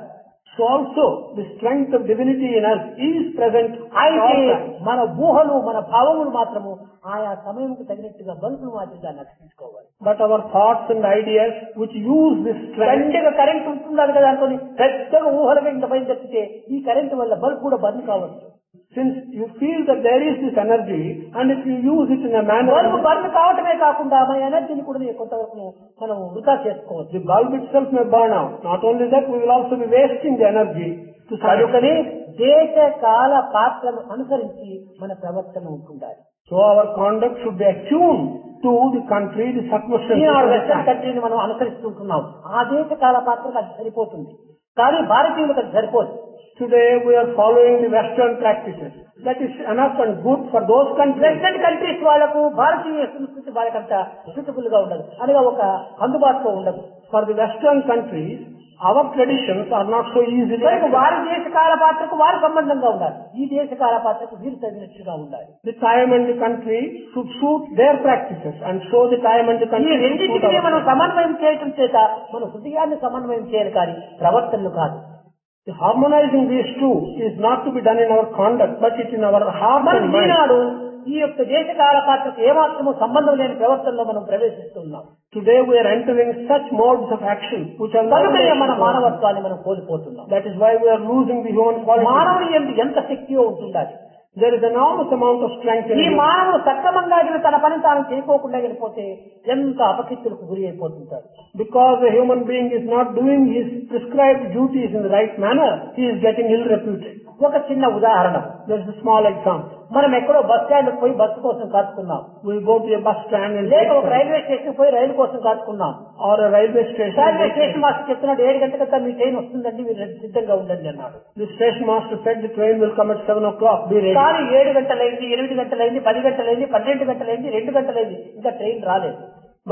So also, the strength of divinity in us is present. అయితే మన ఊహలు, మన భావములు మాత్రము ఆయా సమయంకు తగినట్టుగా బల్బులు మాదిరిగా నడిపించుకోవాలి. But our thoughts and ideas which use this strength. దండిగా కరెంట్ ఉంటుండాలి కదా అనుకోని పెద్దగా ఊహలుగా ఇంత పైన తప్పితే ఈ కరెంటు వల్ల బల్బ్ కూడా బంద్ కావచ్చు. Since you feel that there is this energy, and if you use it in a manner, bulb బంద్ కావటమే కాకుండా మన ఎనర్జీని కూడా కొంతవరకు మనం వృధా చేసుకోవచ్చు. the bulb itself may burn out. Not only that, we will also be wasting the energy to కనుకనే దేశ కాల పాత్రను అనుసరించి మన ప్రవర్తన ఉంటుండాలి. So our conduct should be attuned to the country, the circumstances. Western కంట్రీని మనం అనుసరిస్తుంటున్నాం, ఆ దేశ కాల పాత్రకు అది సరిపోతుంది. కానీ భారతీయులకు అది సరిపోదు. Today we are following the Western practices. That is enough and good for those countries. Western countries వాళ్లకు భారతీయ సంస్కృతి వాళ్ళకంత సూటబుల్ గా ఉండదు, అనగా ఒక అందుబాటులో ఉండదు. For the Western countries, our traditions are not so easily. వారి దేశ కాల పాత్రకు వారి సంబంధంగా ఉండాలి, ఈ దేశ కాల పాత్రకు వీరు తగినట్టుగా ఉండాలి. The time and the country should suit their practices, and so the time and the ఈ country. రెండింటినీ మనం సమన్వయం చేయటం చేత మన హృదయాన్ని సమన్వయం చేయాలి, కానీ ప్రవర్తనలు కాదు. The harmonizing these two is not to be done in our conduct, but it in our heart and mind. ఈనాడు ఈ యొక్క దేశ కాల పాత్రకు ఏమాత్రము సంబంధం లేని ప్రవర్తనలో మనం ప్రవేశిస్తున్నాం. Today we are entering such modes of action which are not. మన మానవత్వాన్ని మనం కోల్పోతున్నాం. That is why we are losing the human quality. మానవుని యందు ఎంత శక్తియో ఉంటుండాలి, There is enormous amount of strength in ఈ you. మానవుడు సక్రమంగా తన పని తాను చేయకోకుండా వెళ్ళిపోతే ఎంత అపకీర్తులకు గురి అయిపోతుంటాడు. Because a human being is not doing his prescribed duties in the right manner, he is getting ill reputed. ఒక చిన్న ఉదాహరణ, There is a small example. మనం ఎక్కడో బస్ స్టాండ్ పోయి బస్సు కోసం కాచుకున్నాం, We go to a bus stand and లేక ఒక railway station పోయి రైలు కోసం కాచుకున్నాం. or a railway station. Railway station master చెప్తున్నాడు 7 గంటలకంతా మీ ట్రైన్ వస్తుందండి, మీరు సిద్ధంగా ఉండండి అన్నాడు. The station master said the train will come at 7 o'clock. Be ready. కానీ 7 గంటలైంది, 8 గంటలైంది, 10 గంటలైంది, 12 గంటలైంది, 2 గంటలైంది, ఇంకా ట్రైన్ రాలేదు.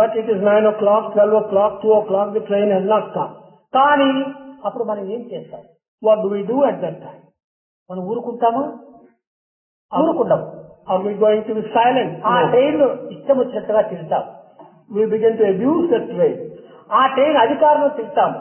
But it is 9 o'clock, 12 o'clock, 2 o'clock. The train has not come. కానీ అప్పుడు మనం ఏం చేస్తాం? What do we do at that time? మనం ఊరుకుంటామా? ఊరుకుంటాం. Are we going to be silent? ఆ No. ట్రైన్ ఇష్టం వచ్చినట్టుగా తిడతాం. We begin to abuse that train. ఆ ట్రైన్ అధికారులను తిడతాం.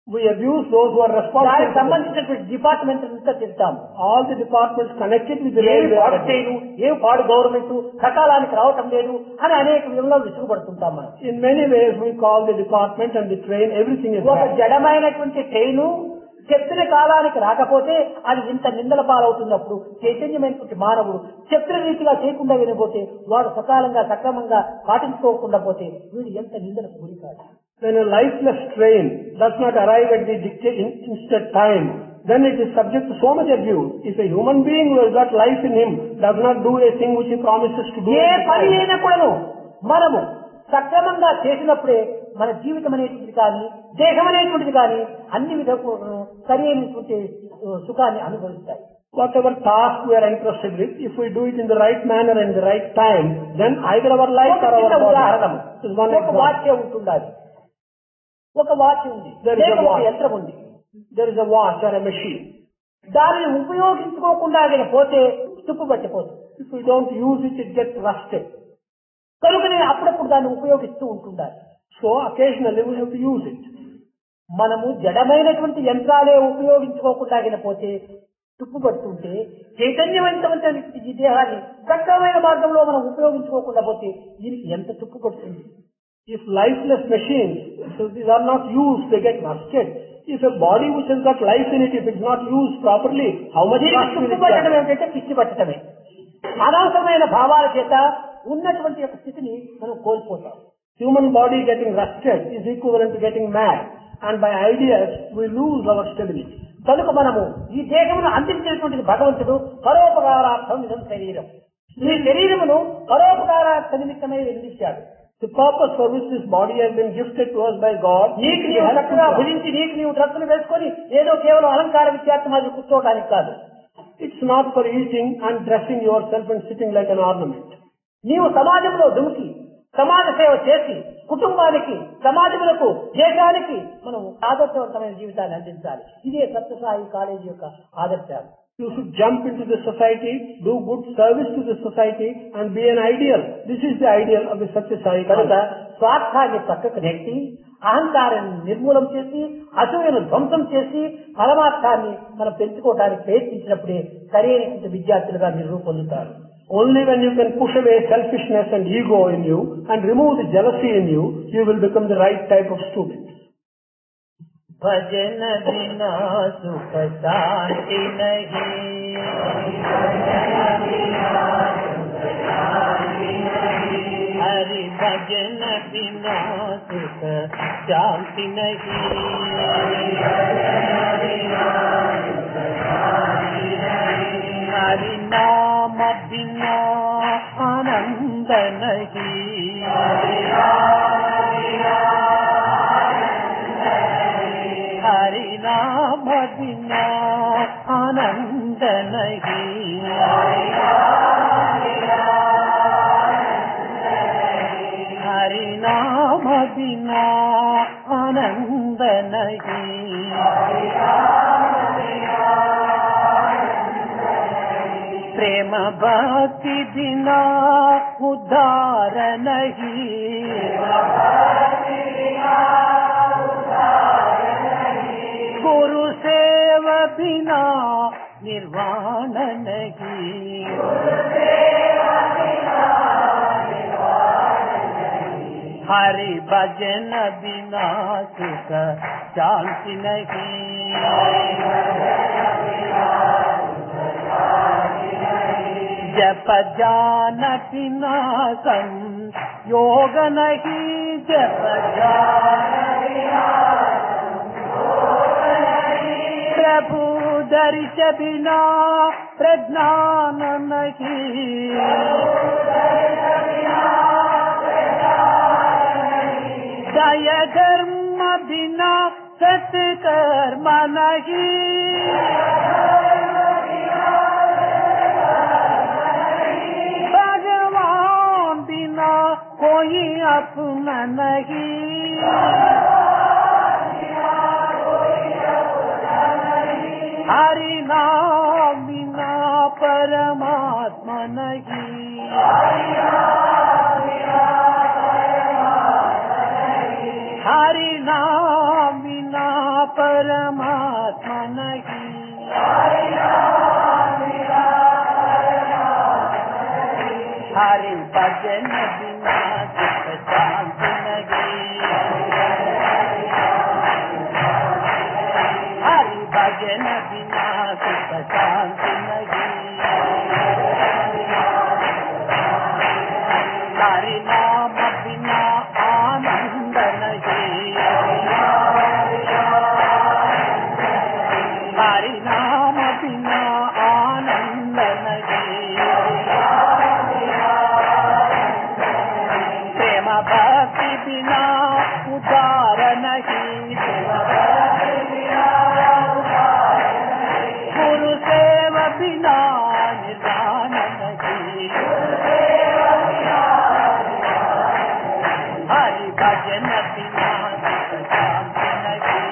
We abuse those who are దానికి responsible. సంబంధించినటువంటి డిపార్ట్మెంట్ అంతా తిడతాం. All the departments connected with the ఏమి పాడు railway. ట్రైను, ఏమి పాడు గవర్నమెంట్, సకాలానికి రావటం లేదు అని అనేక విధంగా విసుగుపడుతుంటాం మనం. In many ways, we call the department and the train, everything is ఒక bad. జడమైనటువంటి ట్రైను చెప్పిన కాలానికి రాకపోతే అది ఇంత నిందల పాలవుతున్నప్పుడు చైతన్యమైనటువంటి మానవుడు చెప్పిన రీతిగా చేయకుండా వినబోతే, వాడు సకాలంగా సక్రమంగా పాటించుకోకుండా పోతే వీడు ఎంత నిందలకు గురి కాదు. When a lifeless train does not arrive at the instant time, then it is subject to so much abuse. If a human being who has got life in him does not do a thing which he promises to do, A at the పని time, అయినప్పుడను మనము సక్రమంగా చేసినప్పుడే మన జీవితం అనేటువంటిది కానీ, దేహం అనేటువంటిది కానీ అన్ని విధాలు సరి అయినటువంటి సుఖాన్ని అనుభవిస్తాయి. whatever task we are entrusted with, if we do it in the right manner and the right time, then either our life ఒక or చిన్న our ఉదాహరణ, body is one ఒక example. వాచ్యం ఉంటుండాలి, ఒక వాచ్ ఉంది, There is a లేక ఒక watch. యంత్రం ఉంది. There is a watch or a machine. దానిని ఉపయోగించుకోకుండా పోతే తుప్పు పట్టిపోతుంది. If we don't use it, it gets rusted. కనుకనే అప్పుడప్పుడు దాన్ని ఉపయోగిస్తూ ఉంటుండాలి. So occasionally we have to use it. మనము జడమైనటువంటి యంత్రాలే ఉపయోగించుకోకుండా పోతే తుప్పు పడుతుంటే, చైతన్యవంతమైన ఈ దేహాన్ని సక్రమైన మార్గంలో మనం ఉపయోగించుకోకుండా పోతే దీనికి ఎంత తుప్పు పడుతుంది. If lifeless machines, so these are not used, they get rusted. If a body which has got life in it, if it's not used properly, how much దీనికి rust will తుప్పు it పట్టడం get? ఏమిటంటే పిచ్చి పట్టడమే. అనవసరమైన భావాల చేత ఉన్నటువంటి యొక్క స్థితిని మనం కోల్పోతాం. Human body getting rusted is equivalent to getting mad. And by ideas, we lose our stability. కనుక మనము ఈ దేహమును అందించేటువంటి భగవంతుడు పరోపకారార్థం ఇదం శరీరం. ఈ శరీరమును పరోపకారార్థ నిమిత్తమై నిర్మించాడు. The purpose for which this body has been gifted to us by God నీకు is to నీవు help చక్కగా us. భుజించి నీకు నీవు డ్రస్సులు వేసుకొని ఏదో కేవలం అలంకార విద్యార్థి మాది కూర్చోవడానికి కాదు. It's not for eating and dressing yourself and sitting like an ornament. నీవు సమాజంలో దుమికి సమాజ సేవ చేసి కుటుంబానికి, సమాజములకు, దేశానికి మనం ఆదర్శవంతమైన జీవితాన్ని అందించాలి. ఇదే సత్యసాయి కాలేజీ యొక్క ఆదర్శాలు. You should jump into the society, do good service to the society and be an ideal. This is the ideal of the Satya Sai కనుక College. స్వార్థాన్ని పక్కకు నెట్టి అహంకారాన్ని నిర్మూలం చేసి అసూయను ధ్వంసం చేసి పరమార్థాన్ని మనం పెంచుకోవడానికి ప్రయత్నించినప్పుడే సరైనటువంటి విద్యార్థులుగా మీరు రూపొందుతారు. Only when you can push away selfishness and ego in you and remove the jealousy in you, you will become the right type of student. भजन बिना सुख शांति नहीं, हरि भजन बिना सुख शांति नहीं, हरि नाम बिना आनंद नहीं, हरि नाम बिना आनंद नहीं, हरि नाम बिना आनंद नहीं, प्रेम भक्ति बिना उद्धार नहीं, गुरु सेव बिना निर्वाण नहीं, हरि भजन बिना सुख शांति नहीं, जप ज्ञान विनाशम योग नहीं, जप ज्ञान प्रभु दर्श बिना प्रज्ञान नहीं, दय धर्म बिना सत्कर्म नहीं, भगवान बिना कोई अपना नहीं, हरि नाम बिना परमात्मा नहीं, हरि नाम बिना परमात्मा नहीं, हरि भजन बिना सुख शांति नहीं, हरि भजन बिना सुख शांति नहीं, हरि नाम बिना आनंद नहीं, हरि नाम बिना आनंद नहीं, प्रेम भक्ति बिना उदार नहीं, गुरु सेव बिना निदान नहीं, हरि भजन बिना सुख शांति नहीं,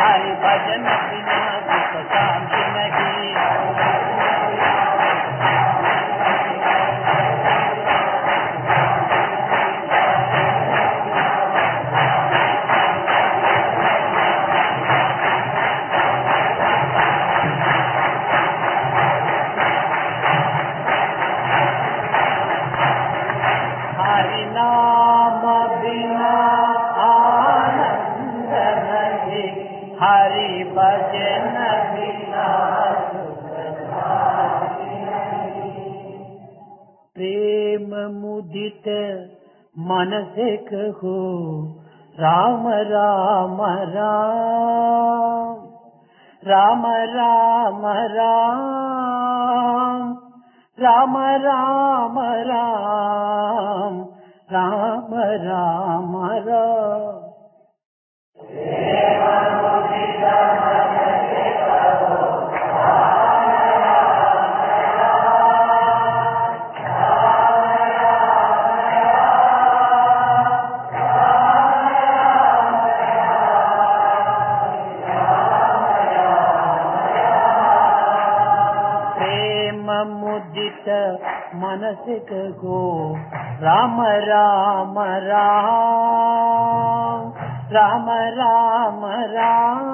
हरि भजन बिना सुख शांति नहीं, हरि नाम बिना आनंद नहीं, हरि भजन बिना सुख शांति नहीं। प्रेम मुदित मन से कहो राम राम राम, राम राम राम, राम राम राम, राम राम राम। प्रेम मुदित मन से कहो राम राम राम, राम राम राम,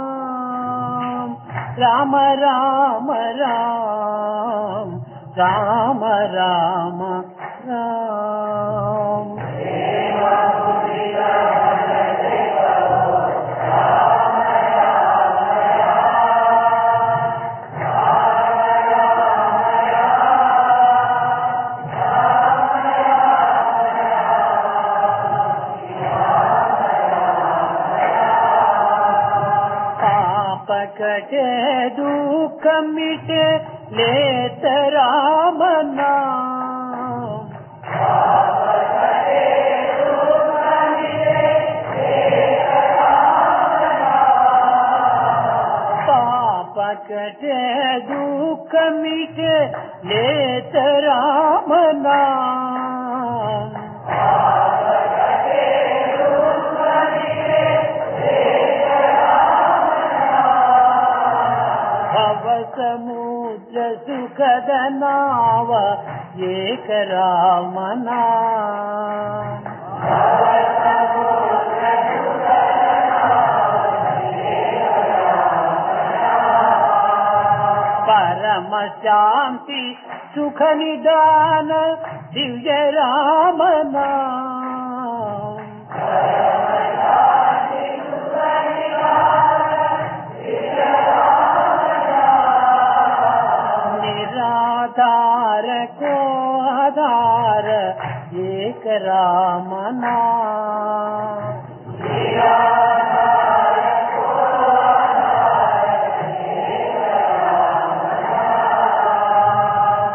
राम राम राम, राम राम राम। कटे दुख मिटे लेत राम नाम, पाप कटे दुख मिटे लेत राम नाम, समुद्र सुखद नाव एक राम नाम, परम शांति सुख निदान दिव्य राम नाम, आधार को आधार एक राम नाम।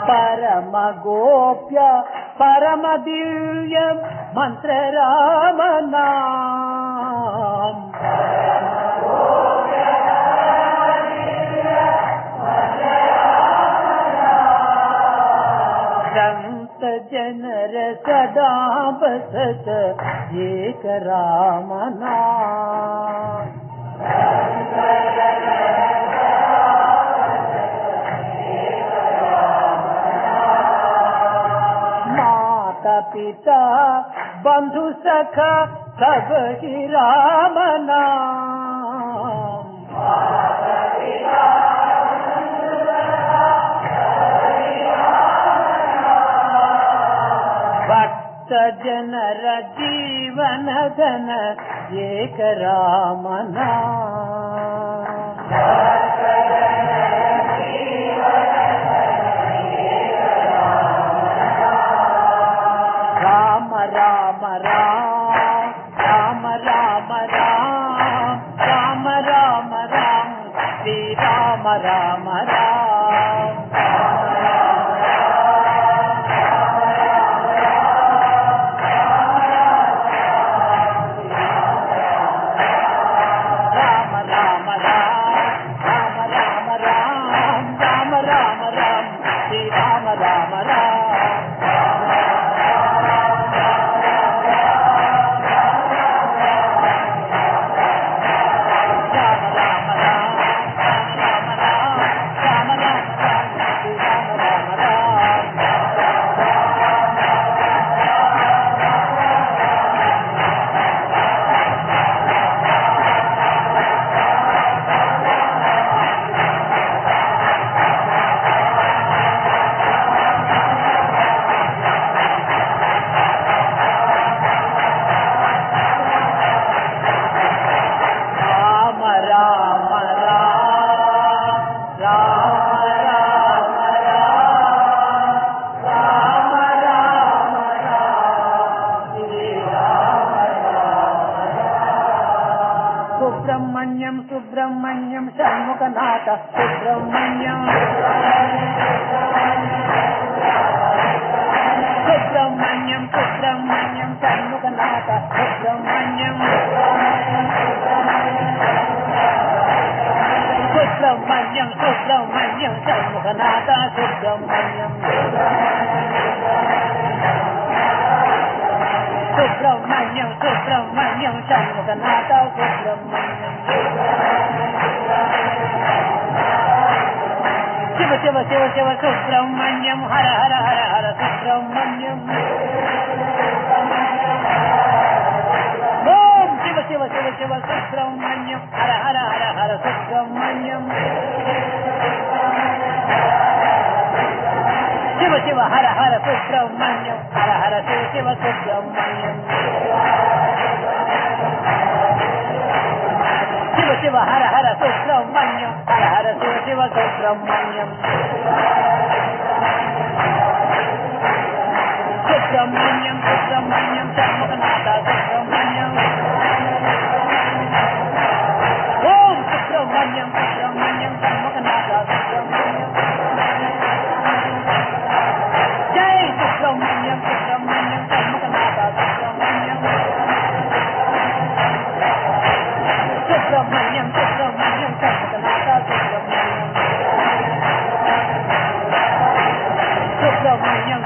परम गोप्य परम दिव्य मंत्र राम नाम। संत जनर सदा बसत एक राम नाम। माता पिता बंधु सखा सब ही राम नाम। भक्त जनर जीवन धन एक राम नाम। राम राम राम राम राम राम राम राम राम श्री राम राम राम। सुब्रह्मण्यम सुब्रह्मण्यम षण्मुखनाथ सुब्रह्मण्यम सुब्रह्मण्यम सुब्रह्मण्यम षण्मुखनाथ सुब्रह्मण्यम सुब्रह्मण्यम सुब्रह्मण्यम षण्मुखनाथ सुब्रह्मण्यम सुब्रह्मण्यम सुब्रह्मण्यम षण्मुखनाथ सुब्रह्मण्यम। शिव शिव शिव शिव सुब्रह्मण्यम हर हर हर हर सुब्रह्मण्यम। ओम शिव शिव शिव शिव सुब्रह्मण्यम हर हर हर हर सुब्रह्मण्यम। शिव शिव हर हर सुब्रह्मण्यम हर हर शिव शिव सुब्रह्मण्यम। शिव शिव हर हर सुब्रह्मण्यम हर हर शिव शिव सुब्रह्मण्यम। सुब्रह्मण्यम सुब्रह्मण्यम षण्मुखनाथ सुब्रह्मण्यम। ओम सुब्रह्मण्यम सुब्रह्मण्यम षण्मुखनाथ सुब्रह्मण्यम। जय सुब्रह्मण्यम सुब्रह्मण्यम षण्मुखनाथ सुब्रह्मण्यम। सुब्रह्मण्यम सुब्रह्मण्यम षण्मुखनाथ सुब्रह्मण्यम। सुब्रह्मण्यम